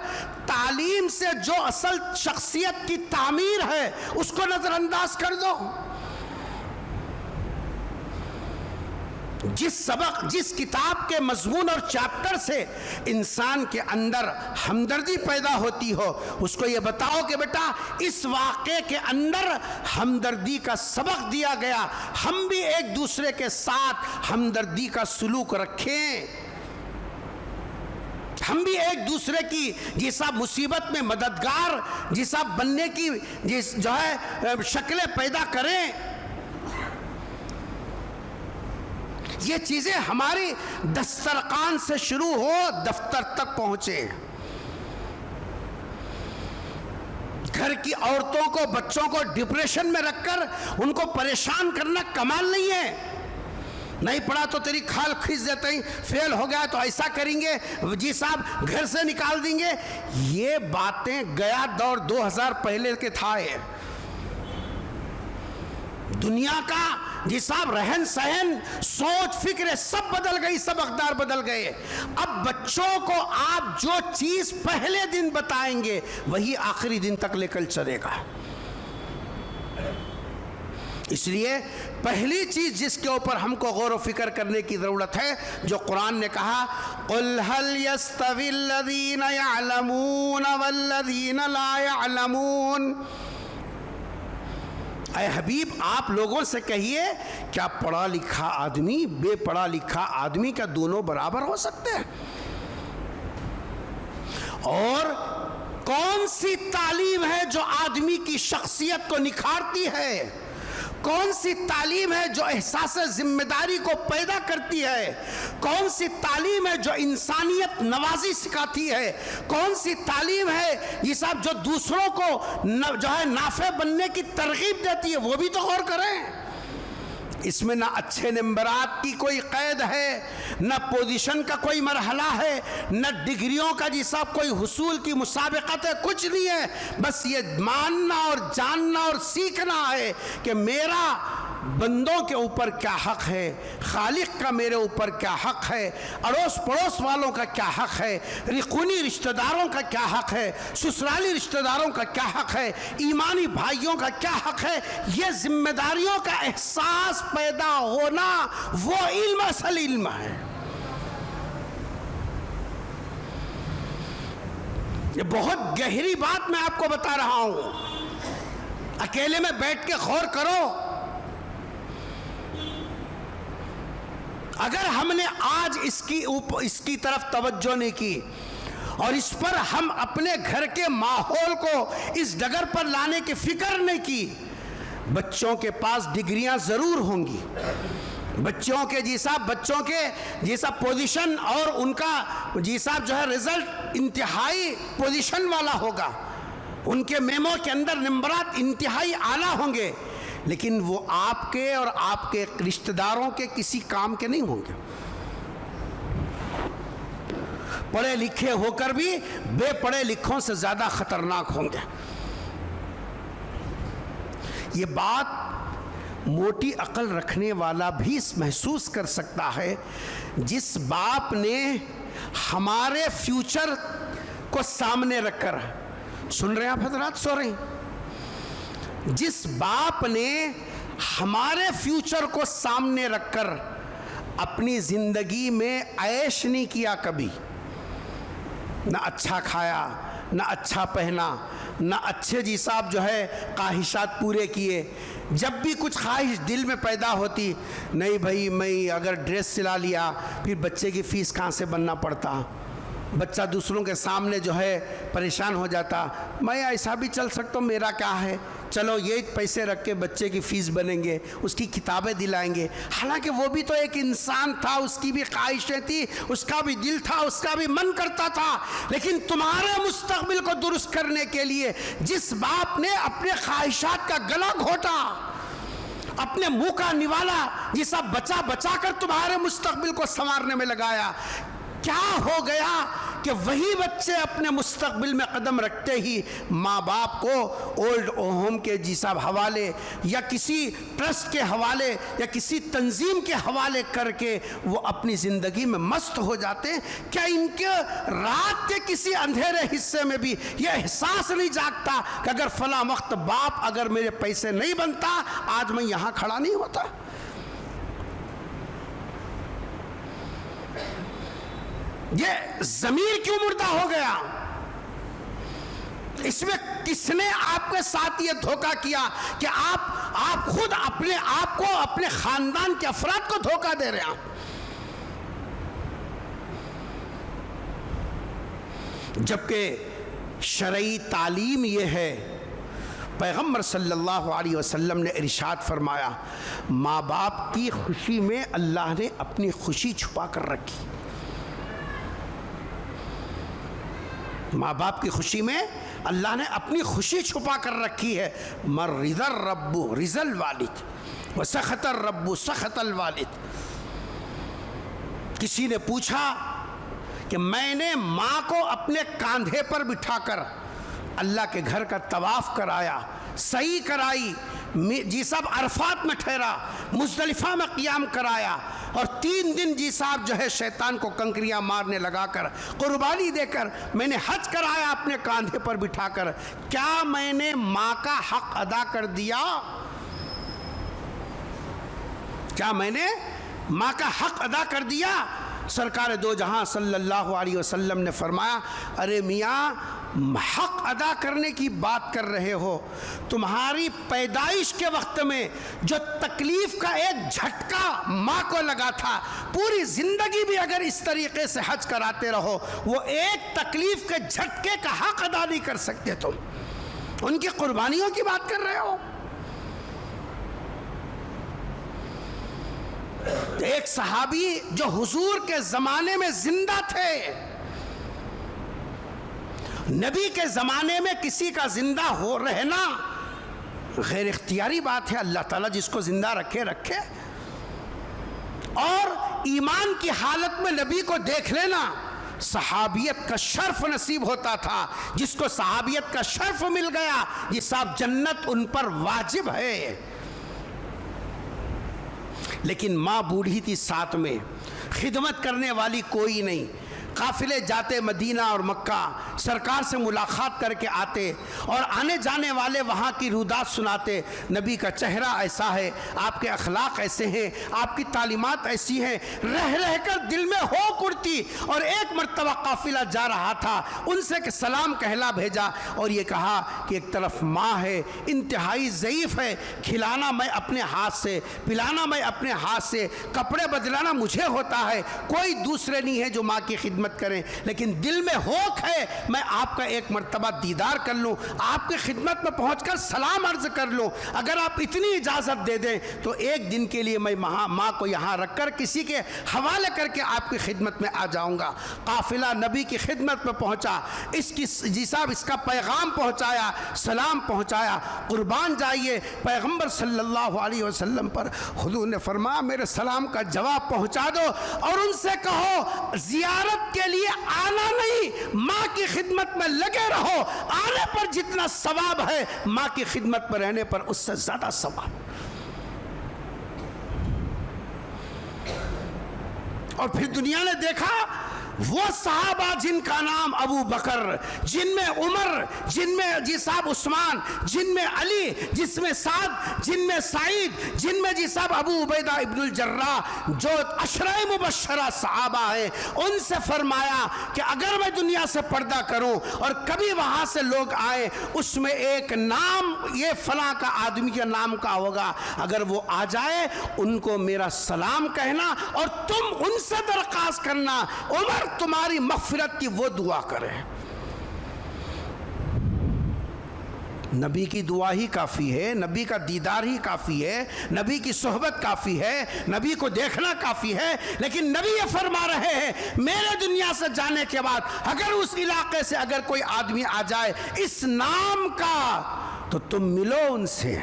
تعلیم سے جو اصل شخصیت کی تعمیر ہے اس کو نظر انداز کر دو۔ جس سبق، جس کتاب کے مضمون اور چیپٹر سے انسان کے اندر ہمدردی پیدا ہوتی ہو، اس کو یہ بتاؤ کہ بیٹا اس واقعے کے اندر ہمدردی کا سبق دیا گیا، ہم بھی ایک دوسرے کے ساتھ ہمدردی کا سلوک رکھیں، ہم بھی ایک دوسرے کی جیسا مصیبت میں مددگار جیسا بننے کی جو ہے شکلیں پیدا کریں۔ یہ چیزیں ہماری دسترخوان سے شروع ہو، دفتر تک پہنچے۔ گھر کی عورتوں کو، بچوں کو ڈپریشن میں رکھ کر ان کو پریشان کرنا کمال نہیں ہے۔ نہیں پڑھا تو تیری کھال کھینچ دیتے ہیں، فیل ہو گیا تو ایسا کریں گے، جی صاحب گھر سے نکال دیں گے۔ یہ باتیں گیا دور 2000 پہلے کے تھا۔ دنیا کا جی صاحب رہن سہن، سوچ فکر سب بدل گئی، سب اقدار بدل گئے۔ اب بچوں کو آپ جو چیز پہلے دن بتائیں گے وہی آخری دن تک لے کر چلے گا۔ اس لیے پہلی چیز جس کے اوپر ہم کو غور و فکر کرنے کی ضرورت ہے، جو قرآن نے کہا قُلْ هَلْ يَسْتَوِي الَّذِينَ يَعْلَمُونَ وَالَّذِينَ لَا يَعْلَمُونَ، اے حبیب آپ لوگوں سے کہیے کیا پڑھا لکھا آدمی بے پڑھا لکھا آدمی کیا دونوں برابر ہو سکتے ہیں؟ اور کون سی تعلیم ہے جو آدمی کی شخصیت کو نکھارتی ہے؟ کون سی تعلیم ہے جو احساس ذمہ داری کو پیدا کرتی ہے؟ کون سی تعلیم ہے جو انسانیت نوازی سکھاتی ہے؟ کون سی تعلیم ہے یہ صاحب جو دوسروں کو جو ہے نافع بننے کی ترغیب دیتی ہے؟ وہ بھی تو غور کریں۔ اس میں نہ اچھے نمبرات کی کوئی قید ہے، نہ پوزیشن کا کوئی مرحلہ ہے، نہ ڈگریوں کا جی صاحب کوئی حصول کی مسابقت ہے، کچھ نہیں ہے۔ بس یہ ماننا اور جاننا اور سیکھنا ہے کہ میرا بندوں کے اوپر کیا حق ہے، خالق کا میرے اوپر کیا حق ہے، اڑوس پڑوس والوں کا کیا حق ہے، خونی رشتہ داروں کا کیا حق ہے، سسرالی رشتہ داروں کا کیا حق ہے، ایمانی بھائیوں کا کیا حق ہے۔ یہ ذمہ داریوں کا احساس پیدا ہونا وہ علم اصل علم ہے۔ یہ بہت گہری بات میں آپ کو بتا رہا ہوں، اکیلے میں بیٹھ کے غور کرو۔ اگر ہم نے آج اس کی طرف توجہ نہیں کی اور اس پر ہم اپنے گھر کے ماحول کو اس ڈگر پر لانے کی فکر نہیں کی، بچوں کے پاس ڈگریاں ضرور ہوں گی، بچوں کے جیسا پوزیشن اور ان کا جی صاحب جو ہے رزلٹ انتہائی پوزیشن والا ہوگا، ان کے میمو کے اندر نمبرات انتہائی اعلیٰ ہوں گے، لیکن وہ آپ کے اور آپ کے رشتہ داروں کے کسی کام کے نہیں ہوں گے۔ پڑھے لکھے ہو کر بھی بے پڑھے لکھوں سے زیادہ خطرناک ہوں گے۔ یہ بات موٹی عقل رکھنے والا بھی محسوس کر سکتا ہے۔ جس باپ نے ہمارے فیوچر کو سامنے رکھ کر، سن رہے ہیں آپ حضرات، سو رہے ہیں، جس باپ نے ہمارے فیوچر کو سامنے رکھ کر اپنی زندگی میں عیش نہیں کیا کبھی، نہ اچھا کھایا، نہ اچھا پہنا، نہ اچھے جی صاحب جو ہے خواہشات پورے کیے، جب بھی کچھ خواہش دل میں پیدا ہوتی، نہیں بھائی میں اگر ڈریس سلا لیا پھر بچے کی فیس کہاں سے بننا پڑتا، بچہ دوسروں کے سامنے جو ہے پریشان ہو جاتا، میں ایسا بھی چل سکتا ہوں، میرا کیا ہے، چلو یہ پیسے رکھ کے بچے کی فیس بنیں گے، اس کی کتابیں دلائیں گے۔ حالانکہ وہ بھی تو ایک انسان تھا، اس کی بھی خواہشیں تھی، اس کا بھی دل تھا، اس کا بھی من کرتا تھا، لیکن تمہارے مستقبل کو درست کرنے کے لیے جس باپ نے اپنے خواہشات کا گلا گھونٹا اپنے منہ کا نوالا یہ سب بچا بچا کر تمہارے مستقبل کو سنوارنے میں لگایا. کیا ہو گیا کہ وہی بچے اپنے مستقبل میں قدم رکھتے ہی ماں باپ کو اولڈ ہوم کے جی صاحب حوالے یا کسی ٹرسٹ کے حوالے یا کسی تنظیم کے حوالے کر کے وہ اپنی زندگی میں مست ہو جاتے ہیں؟ کیا ان کے رات کے کسی اندھیرے حصے میں بھی یہ احساس نہیں جاگتا کہ اگر فلاں وقت باپ اگر میرے پیسے نہیں بنتا آج میں یہاں کھڑا نہیں ہوتا؟ یہ ضمیر کیوں مردہ ہو گیا؟ اس میں کس نے آپ کے ساتھ یہ دھوکہ کیا کہ آپ خود اپنے آپ کو اپنے خاندان کے افراد کو دھوکہ دے رہے ہیں؟ جبکہ شرعی تعلیم یہ ہے، پیغمبر صلی اللہ علیہ وسلم نے ارشاد فرمایا ماں باپ کی خوشی میں اللہ نے اپنی خوشی چھپا کر رکھی. ماں باپ کی خوشی میں اللہ نے اپنی خوشی چھپا کر رکھی ہے. مر رضا الرب رضا الوالد وسخط الرب سخط الوالد. کسی نے پوچھا کہ میں نے ماں کو اپنے کاندھے پر بٹھا کر اللہ کے گھر کا طواف کرایا، سعی کرائی، جی صاحب عرفات میں ٹھہرا، مزدلفہ میں قیام کرایا، اور 3 دن جی صاحب جو ہے شیطان کو کنکریاں مارنے لگا کر قربانی دے کر میں نے حج کرایا اپنے کاندھے پر بٹھا کر، کیا میں نے ماں کا حق ادا کر دیا؟ کیا میں نے ماں کا حق ادا کر دیا؟ سرکار دو جہاں صلی اللہ علیہ وسلم نے فرمایا ارے میاں حق ادا کرنے کی بات کر رہے ہو، تمہاری پیدائش کے وقت میں جو تکلیف کا ایک جھٹکا ماں کو لگا تھا، پوری زندگی بھی اگر اس طریقے سے حج کراتے رہو وہ ایک تکلیف کے جھٹکے کا حق ادا نہیں کر سکتے. تم ان کی قربانیوں کی بات کر رہے ہو. ایک صحابی جو حضور کے زمانے میں زندہ تھے، نبی کے زمانے میں کسی کا زندہ ہو رہنا غیر اختیاری بات ہے، اللہ تعالیٰ جس کو زندہ رکھے رکھے، اور ایمان کی حالت میں نبی کو دیکھ لینا صحابیت کا شرف نصیب ہوتا تھا. جس کو صحابیت کا شرف مل گیا یہ صاحب جنت ان پر واجب ہے. لیکن ماں بوڑھی تھی، ساتھ میں خدمت کرنے والی کوئی نہیں. قافلے جاتے مدینہ اور مکہ، سرکار سے ملاقات کر کے آتے اور آنے جانے والے وہاں کی رودات سناتے، نبی کا چہرہ ایسا ہے، آپ کے اخلاق ایسے ہیں، آپ کی تعلیمات ایسی ہیں، رہ رہ کر دل میں ہو کرتی. اور ایک مرتبہ قافلہ جا رہا تھا، ان سے کہ سلام کہلا بھیجا اور یہ کہا کہ ایک طرف ماں ہے انتہائی ضعیف ہے، کھلانا میں اپنے ہاتھ سے، پلانا میں اپنے ہاتھ سے، کپڑے بدلانا مجھے ہوتا ہے، کوئی دوسرے نہیں ہے جو ماں کی خدمت کریں، لیکن دل میں ہوک ہے میں آپ کا ایک مرتبہ دیدار کر لوں، آپ کی خدمت میں پہنچ کر سلام عرض کر لوں. اگر آپ اتنی اجازت دے دیں تو ایک دن کے لیے میں ماں کو یہاں رکھ کر کسی کے حوالے کر کے آپ کی خدمت میں آ جاؤں گا. قافلہ نبی کی خدمت میں پہنچا، اس کی جی صاحب اس کا پیغام پہنچایا، سلام پہنچایا. قربان جائیے پیغمبر صلی اللہ علیہ وسلم پر حضور نے فرمایا میرے سلام کا جواب پہنچا دو اور ان سے کہو زیارت کے لیے آنا نہیں، ماں کی خدمت میں لگے رہو. آنے پر جتنا ثواب ہے ماں کی خدمت میں رہنے پر اس سے زیادہ ثواب. اور پھر دنیا نے دیکھا وہ صحابہ جن کا نام ابو بکر، جن میں عمر، جن میں جی صاحب عثمان، جن میں علی، جس میں سعد، جن میں سعید، جن میں جی صاحب ابو عبیدہ ابن الجراح، جو عشرہ مبشرہ صحابہ ہیں، ان سے فرمایا کہ اگر میں دنیا سے پردہ کروں اور کبھی وہاں سے لوگ آئے اس میں ایک نام یہ فلاں کا آدمی کے نام کا ہوگا، اگر وہ آ جائے ان کو میرا سلام کہنا اور تم ان سے درخواست کرنا عمر تمہاری مغفرت کی وہ دعا کرے. نبی کی دعا ہی کافی ہے، نبی کا دیدار ہی کافی ہے، نبی کی صحبت کافی ہے، نبی کو دیکھنا کافی ہے. لیکن نبی یہ فرما رہے ہیں میرے دنیا سے جانے کے بعد اگر اس علاقے سے اگر کوئی آدمی آ جائے اس نام کا تو تم ملو ان سے،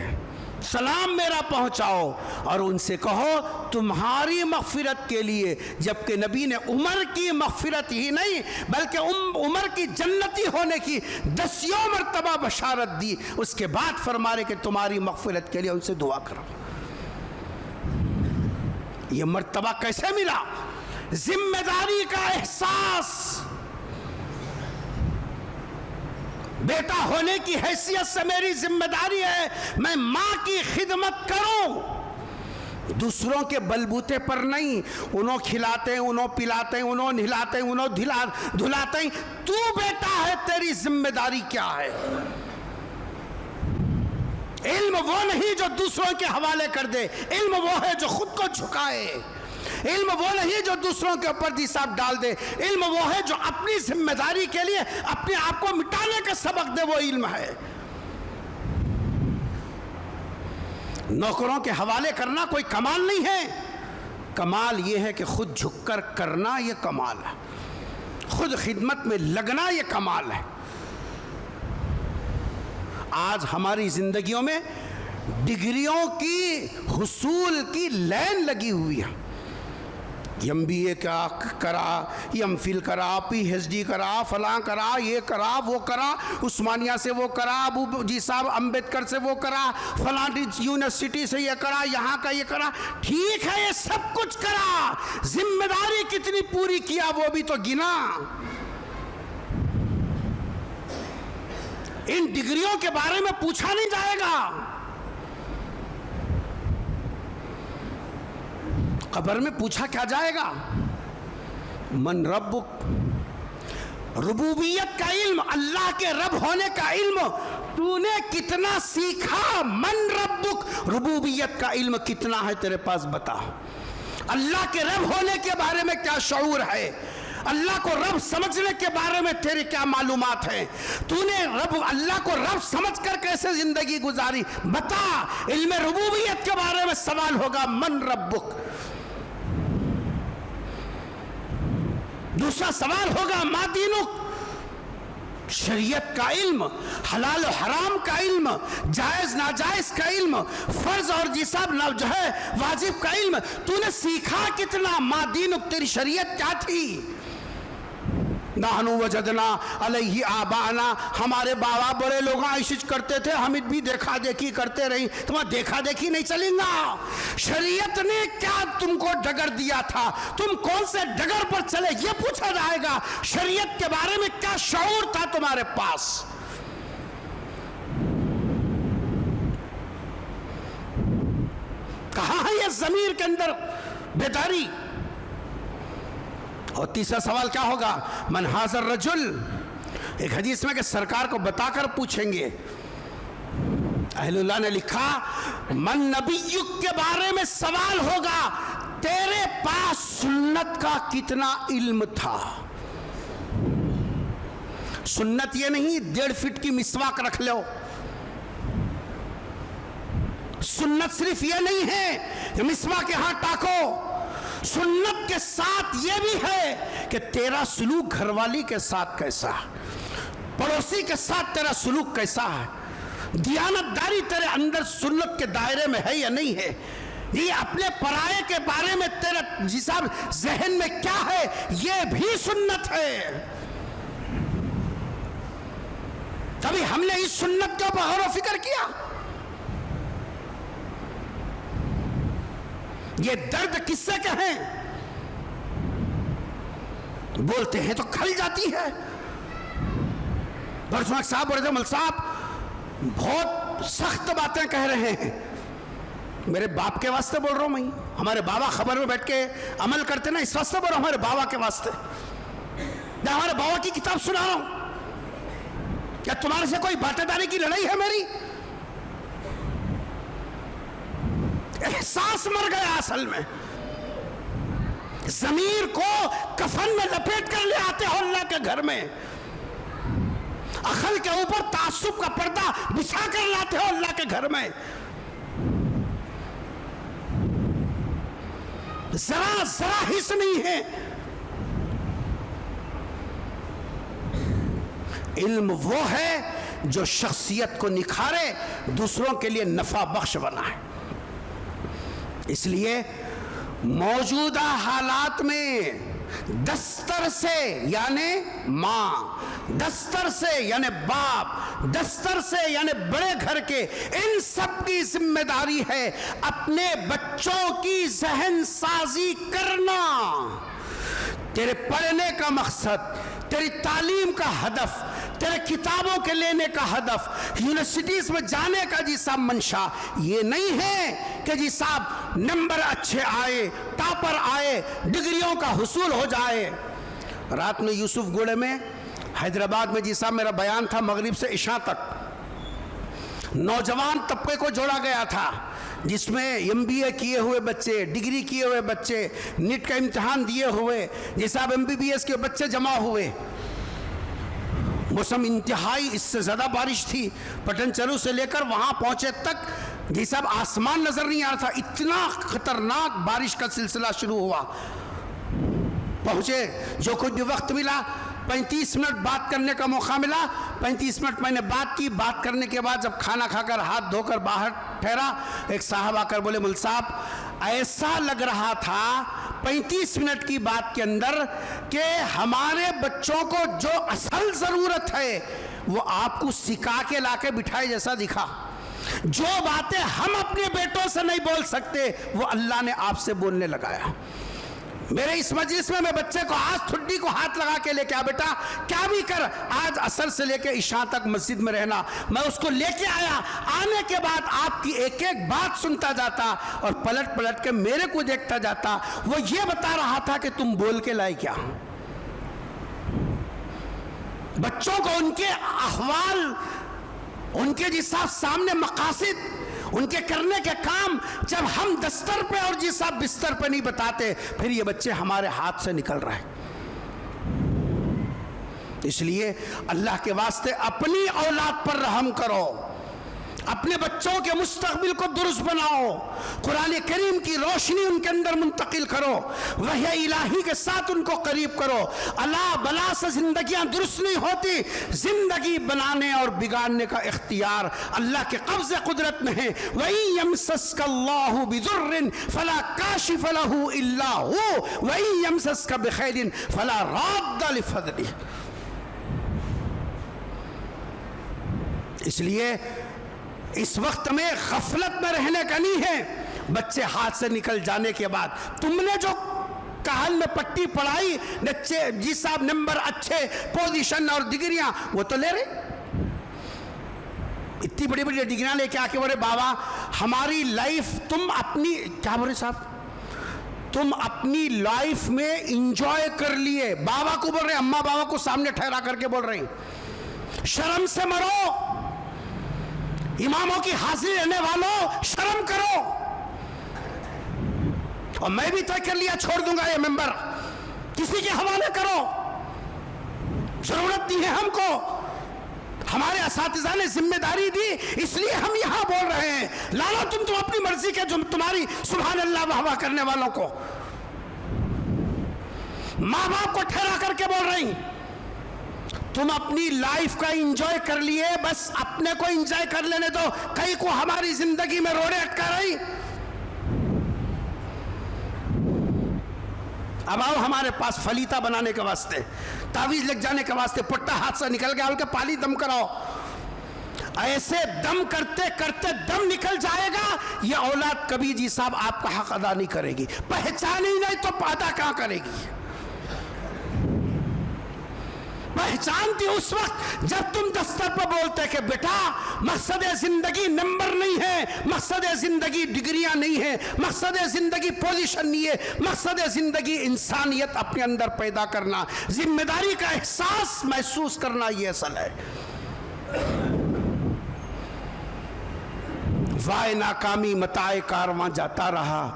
سلام میرا پہنچاؤ اور ان سے کہو تمہاری مغفرت کے لیے، جبکہ نبی نے عمر کی مغفرت ہی نہیں بلکہ عمر کی جنتی ہونے کی 10 مرتبہ بشارت دی، اس کے بعد فرما رہے کہ تمہاری مغفرت کے لیے ان سے دعا کرو۔ یہ مرتبہ کیسے ملا؟ ذمہ داری کا احساس، بیٹا ہونے کی حیثیت سے میری ذمہ داری ہے میں ماں کی خدمت کروں، دوسروں کے بلبوتے پر نہیں، انہوں کھلاتے ہیں، انہوں پلاتے ہیں، انہوں نہلاتے ہیں، انہوں دھلاتے ہیں، تو بیٹا ہے، تیری ذمہ داری کیا ہے؟ علم وہ نہیں جو دوسروں کے حوالے کر دے، علم وہ ہے جو خود کو جھکائے، علم وہ نہیں جو دوسروں کے اوپر حساب ڈال دے، علم وہ ہے جو اپنی ذمہ داری کے لیے اپنے آپ کو مٹانے کا سبق دے، وہ علم ہے۔ نوکروں کے حوالے کرنا کوئی کمال نہیں ہے، کمال یہ ہے کہ خود جھک کر کرنا، یہ کمال ہے، خود خدمت میں لگنا، یہ کمال ہے۔ آج ہماری زندگیوں میں ڈگریوں کی حصول کی لین لگی ہوئی ہے، ایم بی اے کا کرا، ایم فل کرا، پی ایچ ڈی کرا، فلاں کرا، یہ کرا، وہ کرا، عثمانیہ سے وہ کرا، ابو جی صاحب امبیدکر سے وہ کرا، فلاں یونیورسٹی سے یہ کرا، یہاں کا یہ کرا، ٹھیک ہے یہ سب کچھ کرا، ذمہ داری کتنی پوری کیا وہ بھی تو گنا۔ ان ڈگریوں کے بارے میں پوچھا نہیں جائے گا، قبر میں پوچھا کیا جائے گا؟ من ربک، ربوبیت کا علم، اللہ کے رب ہونے کا علم تو نے کتنا سیکھا؟ من ربک، ربوبیت کا علم کتنا ہے تیرے پاس بتا، اللہ کے رب ہونے کے بارے میں کیا شعور ہے، اللہ کو رب سمجھنے کے بارے میں تیری کیا معلومات ہیں، تو نے اللہ کو رب سمجھ کر کیسے زندگی گزاری بتا۔ علم ربوبیت کے بارے میں سوال ہوگا، من ربک۔ دوسرا سوال ہوگا، ما دینک، شریعت کا علم، حلال و حرام کا علم، جائز ناجائز کا علم، فرض اور جساب جو ہے واجب کا علم تو نے سیکھا کتنا؟ ما دینک، تیری شریعت کیا تھی؟ نحنو وجدنا علیہ آبانا، ہمارے بابا بڑے لوگ عیش کرتے تھے، ہم بھی دیکھا دیکھی کرتے رہی، تمہیں دیکھا دیکھی نہیں چلیں گا۔ شریعت نے کیا تم کو ڈگر دیا تھا، تم کون سے ڈگر پر چلے یہ پوچھا جائے گا۔ شریعت کے بارے میں کیا شعور تھا تمہارے پاس؟ کہاں ہے یہ ضمیر کے اندر بیداری؟ اور تیسرا سوال کیا ہوگا؟ من ھذا الرجل، ایک حدیث میں کہ سرکار کو بتا کر پوچھیں گے، اہل اللہ نے لکھا من نبیک کے بارے میں سوال ہوگا، تیرے پاس سنت کا کتنا علم تھا؟ سنت یہ نہیں 1.5 فٹ کی مسواک رکھ لو، سنت صرف یہ نہیں ہے کہ مسواک یہاں ٹاکو، سنت کے ساتھ یہ بھی ہے کہ تیرا سلوک گھر والی کے ساتھ کیسا ہے، پڑوسی کے ساتھ تیرا سلوک کیسا ہے، دیانتداری تیرے اندر سنت کے دائرے میں ہے یا نہیں ہے، یہ اپنے پرائے کے بارے میں تیرا حساب ذہن میں کیا ہے، یہ بھی سنت ہے۔ کبھی ہم نے اس سنت کے اوپر غور و فکر کیا؟ یہ درد کس سے کہیں؟ بولتے ہیں تو کھل جاتی ہے۔ برسمک صاحب اور جمل صاحب بہت سخت باتیں کہہ رہے ہیں، میرے باپ کے واسطے بول رہا ہوں، میں ہمارے بابا خبر میں بیٹھ کے عمل کرتے نا، اس واسطے بول رہا ہوں، ہمارے بابا کے واسطے، میں ہمارے بابا کی کتاب سنا رہا ہوں، کیا تمہارے سے کوئی باتیں داری کی لڑائی ہے میری؟ احساس مر گیا اصل میں، ضمیر کو کفن میں لپیٹ کر لے آتے ہو اللہ کے گھر میں، عقل کے اوپر تعصب کا پردہ بچھا کر لاتے ہو اللہ کے گھر میں، ذرا ذرا حس نہیں ہے۔ علم وہ ہے جو شخصیت کو نکھارے، دوسروں کے لیے نفع بخش بنائے۔ اس لیے موجودہ حالات میں دستر سے یعنی ماں، دستر سے یعنی باپ، دستر سے یعنی بڑے گھر کے، ان سب کی ذمہ داری ہے اپنے بچوں کی ذہن سازی کرنا۔ تیرے پڑھنے کا مقصد، تیری تعلیم کا ہدف، تیرے کتابوں کے لینے کا ہدف، یونیورسٹیز میں جانے کا جی صاحب منشا یہ نہیں ہے کہ جی صاحب نمبر اچھے آئے، ٹاپر آئے، ڈگریوں کا حصول ہو جائے۔ رات میں یوسف گوڑے میں حیدرآباد میں جی صاحب میرا بیان تھا، مغرب سے عشاء تک نوجوان طبقے کو جوڑا گیا تھا، جس میں ایم بی اے کیے ہوئے بچے، ڈگری کیے ہوئے بچے، نیٹ کا امتحان دیے ہوئے جی صاحب ایم بی بی ایس کے بچے جمع ہوئے۔ موسم انتہائی اس سے زیادہ بارش تھی، پٹن چرو سے لے کر وہاں پہنچے تک جی صاحب آسمان نظر نہیں آ رہا تھا، اتنا خطرناک بارش کا سلسلہ شروع ہوا۔ پہنچے، جو کچھ بھی وقت ملا 35 منٹ بات کرنے کا موقع ملا، 35 منٹ میں نے بات کی۔ بات کرنے کے بعد جب کھانا کھا کر ہاتھ دھو کر باہر ٹھہرا، ایک صاحب آ کر بولے مل صاحب ایسا لگ رہا تھا 35 منٹ کی بات کے اندر کہ ہمارے بچوں کو جو اصل ضرورت ہے وہ آپ کو سکھا کے لا کے بٹھائے جیسا دکھا۔ جو باتیں ہم اپنے بیٹوں سے نہیں بول سکتے وہ اللہ نے آپ سے بولنے لگایا۔ میرے اس مجلس میں بچے کو آج ٹھڈی کو ہاتھ لگا کے لے کے آ بیٹا کیا بھی کر، آج عصر سے لے کے عشاء تک مسجد میں رہنا۔ میں اس کو لے کے آیا، آنے کے بعد آپ کی ایک ایک بات سنتا جاتا اور پلٹ پلٹ کے میرے کو دیکھتا جاتا۔ وہ یہ بتا رہا تھا کہ تم بول کے لائے کیا۔ بچوں کو ان کے احوال، ان کے جس سامنے مقاصد، ان کے کرنے کے کام جب ہم دستر پہ اور جی صاحب بستر پہ نہیں بتاتے، پھر یہ بچے ہمارے ہاتھ سے نکل رہے۔ اس لیے اللہ کے واسطے اپنی اولاد پر رحم کرو، اپنے بچوں کے مستقبل کو درست بناؤ، قرآن کریم کی روشنی ان کے اندر منتقل کرو، وحی الہی کے ساتھ ان کو قریب کرو۔ اللہ بلا سے زندگیاں درست نہیں ہوتی، زندگی بنانے اور بگاڑنے کا اختیار اللہ کے قبض قدرت میں ہے۔ وَإِن يَمْسَسْكَ اللَّهُ بِضُرٍّ فَلَا كَاشِفَ لَهُ إِلَّا هُوَ وَإِن يَمْسَسْكَ بِخَيْرٍ فَلَا رَادَّ لِفَضْلِهِ۔ اس لیے اس وقت میں غفلت میں رہنے کا نہیں ہے۔ بچے ہاتھ سے نکل جانے کے بعد تم نے جو کہل میں پٹی پڑھائی، جی صاحب نمبر اچھے، پوزیشن اور ڈگریاں وہ تو لے رہے، اتنی بڑی بڑی ڈگریاں لے کے آ کے بولے بابا ہماری لائف تم اپنی، کیا بولے صاحب تم اپنی لائف میں انجوائے کر لیے۔ بابا کو بول رہے، اماں بابا کو سامنے ٹھہرا کر کے بول رہے شرم سے مرو، اماموں کی حاضری رہنے والوں شرم کرو۔ اور میں بھی طے کر لیا چھوڑ دوں گا یہ ممبر، کسی کے حوالے کرو، ضرورت نہیں ہے ہم کو۔ ہمارے اساتذہ نے ذمہ داری دی، اس لیے ہم یہاں بول رہے ہیں۔ لالا تم اپنی مرضی کے، جو تمہاری سبحان اللہ واہ واہ کرنے والوں کو، ماں باپ کو ٹھہرا کر کے بول رہی تم اپنی لائف کا انجوائے کر لیے، بس اپنے کو انجوائے کر لینے دو، کئی کو ہماری زندگی میں روڑے اٹکا رہی۔ اب آؤ ہمارے پاس فلیتا بنانے کے واسطے، تعویذ لگ جانے کے واسطے، پٹا ہاتھ سے نکل گیا، کے پالی دم کراؤ۔ ایسے دم کرتے کرتے دم نکل جائے گا، یہ اولاد کبھی جی صاحب آپ کا حق ادا نہیں کرے گی، پہچان ہی نہیں تو ادا کہاں کرے گی۔ پہچانتی اس وقت جب تم دستر پر بولتے کہ بیٹا مقصد زندگی نمبر نہیں ہے، مقصد زندگی ڈگریاں نہیں ہے، مقصد زندگی پوزیشن نہیں ہے، مقصد زندگی انسانیت اپنے اندر پیدا کرنا، ذمہ داری کا احساس محسوس کرنا، یہ اصل ہے۔ وائے ناکامی متاع کارواں جاتا رہا،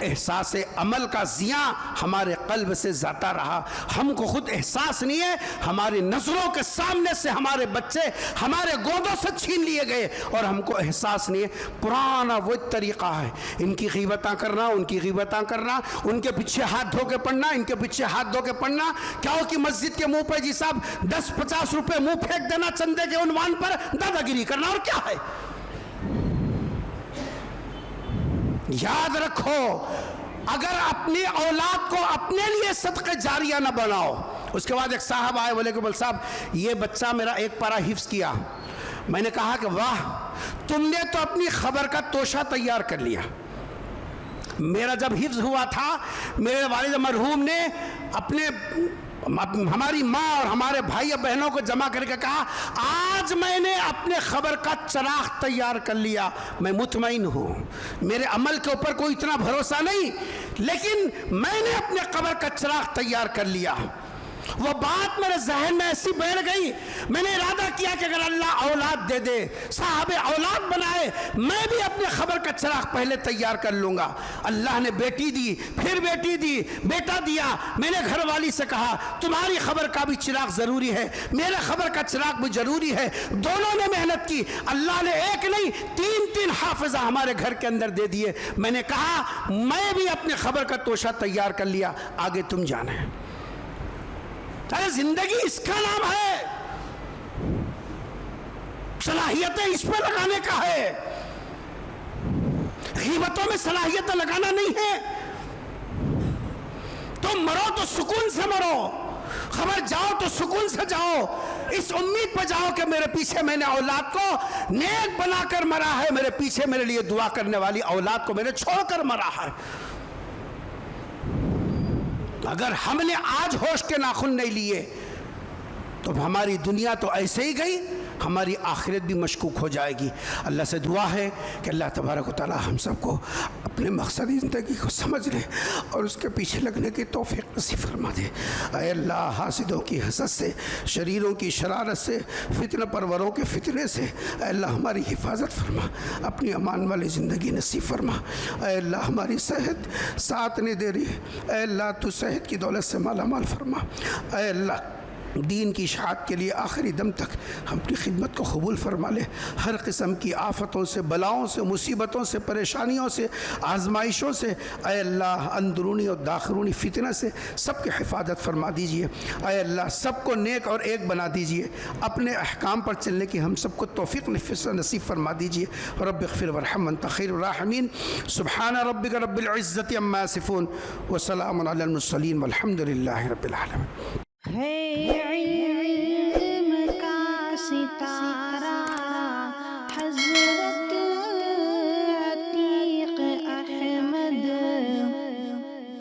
احساس عمل کا ضیاء ہمارے قلب سے جاتا رہا. ہم کو خود احساس نہیں ہے, ہماری نظروں کے سامنے سے ہمارے بچے ہمارے گودوں سے چھین لیے گئے اور ہم کو احساس نہیں ہے. پرانا وہ طریقہ ہے, ان کی غیبتاں کرنا, ان کی غیبتاں کرنا, ان کے پیچھے ہاتھ دھو کے پڑھنا, ان کے پیچھے ہاتھ دھو کے پڑھنا. کیا ہو کہ مسجد کے منہ پہ جی صاحب 10-50 روپے منہ پھینک دینا چندے کے عنوان پر دادا گیری کرنا, اور کیا ہے. یاد رکھو, اگر اپنی اولاد کو اپنے لیے صدقہ جاریہ نہ بناؤ. اس کے بعد ایک صاحب آئے, بولے کہ بول صاحب یہ بچہ میرا ایک پارہ حفظ کیا. میں نے کہا کہ واہ, تم نے تو اپنی خبر کا توشہ تیار کر لیا. میرا جب حفظ ہوا تھا, میرے والد مرحوم نے اپنے ہماری ماں اور ہمارے بھائی اور بہنوں کو جمع کر کے کہا, آج میں نے اپنے خبر کا چراغ تیار کر لیا. میں مطمئن ہوں, میرے عمل کے اوپر کوئی اتنا بھروسہ نہیں, لیکن میں نے اپنے خبر کا چراغ تیار کر لیا. وہ بات میرے ذہن میں ایسی بیٹھ گئی, میں نے ارادہ کیا کہ اگر اللہ اولاد دے دے, صاحب اولاد بنائے, میں بھی اپنے خبر کا چراغ پہلے تیار کر لوں گا. اللہ نے بیٹی دی, پھر بیٹی دی, بیٹا دیا. میں نے گھر والی سے کہا تمہاری خبر کا بھی چراغ ضروری ہے, میرے خبر کا چراغ بھی ضروری ہے. دونوں نے محنت کی, اللہ نے ایک نہیں 3 حافظہ ہمارے گھر کے اندر دے دیے. میں نے کہا میں بھی اپنے خبر کا توشہ تیار کر لیا, آگے تم جانے. زندگی اس کا نام ہے, صلاحیتیں اس پہ لگانے کا ہے. غیبتوں میں صلاحیتیں لگانا نہیں ہے. تم مرو تو سکون سے مرو, خبر جاؤ تو سکون سے جاؤ, اس امید پہ جاؤ کہ میرے پیچھے میں نے اولاد کو نیک بنا کر مرا ہے, میرے پیچھے میرے لیے دعا کرنے والی اولاد کو میں نے چھوڑ کر مرا ہے. اگر ہم نے آج ہوش کے ناخن نہیں لیے تو ہماری دنیا تو ایسے ہی گئی, ہماری آخرت بھی مشکوک ہو جائے گی. اللہ سے دعا ہے کہ اللہ تبارک و تعالی ہم سب کو اپنے مقصد زندگی کو سمجھنے اور اس کے پیچھے لگنے کی توفیق نصیب فرما دے. اے اللہ, حاسدوں کی حسد سے, شریروں کی شرارت سے, فتنہ پروروں کے فتنے سے اے اللہ ہماری حفاظت فرما, اپنی امان والی زندگی نصیب فرما. اے اللہ ہماری صحت ساتھ نہیں دے رہی, اے اللہ تو صحت کی دولت سے مالا مال فرما. اے اللہ دین کی اشاعت کے لیے آخری دم تک ہم اپنی خدمت کو قبول فرما لے. ہر قسم کی آفتوں سے, بلاؤں سے, مصیبتوں سے, پریشانیوں سے, آزمائشوں سے اے اللہ اندرونی اور داخلونی فتنہ سے سب کی حفاظت فرما دیجئے. اے اللہ سب کو نیک اور ایک بنا دیجئے, اپنے احکام پر چلنے کی ہم سب کو توفیق نصیب فرما دیجئے. رب اغفر ورحم انت خیر الراحمین. سبحان ربک رب العزت عما یصفون وسلام علی المرسلین والحمد للہ رب العالمین. ہے علم کا ستارہ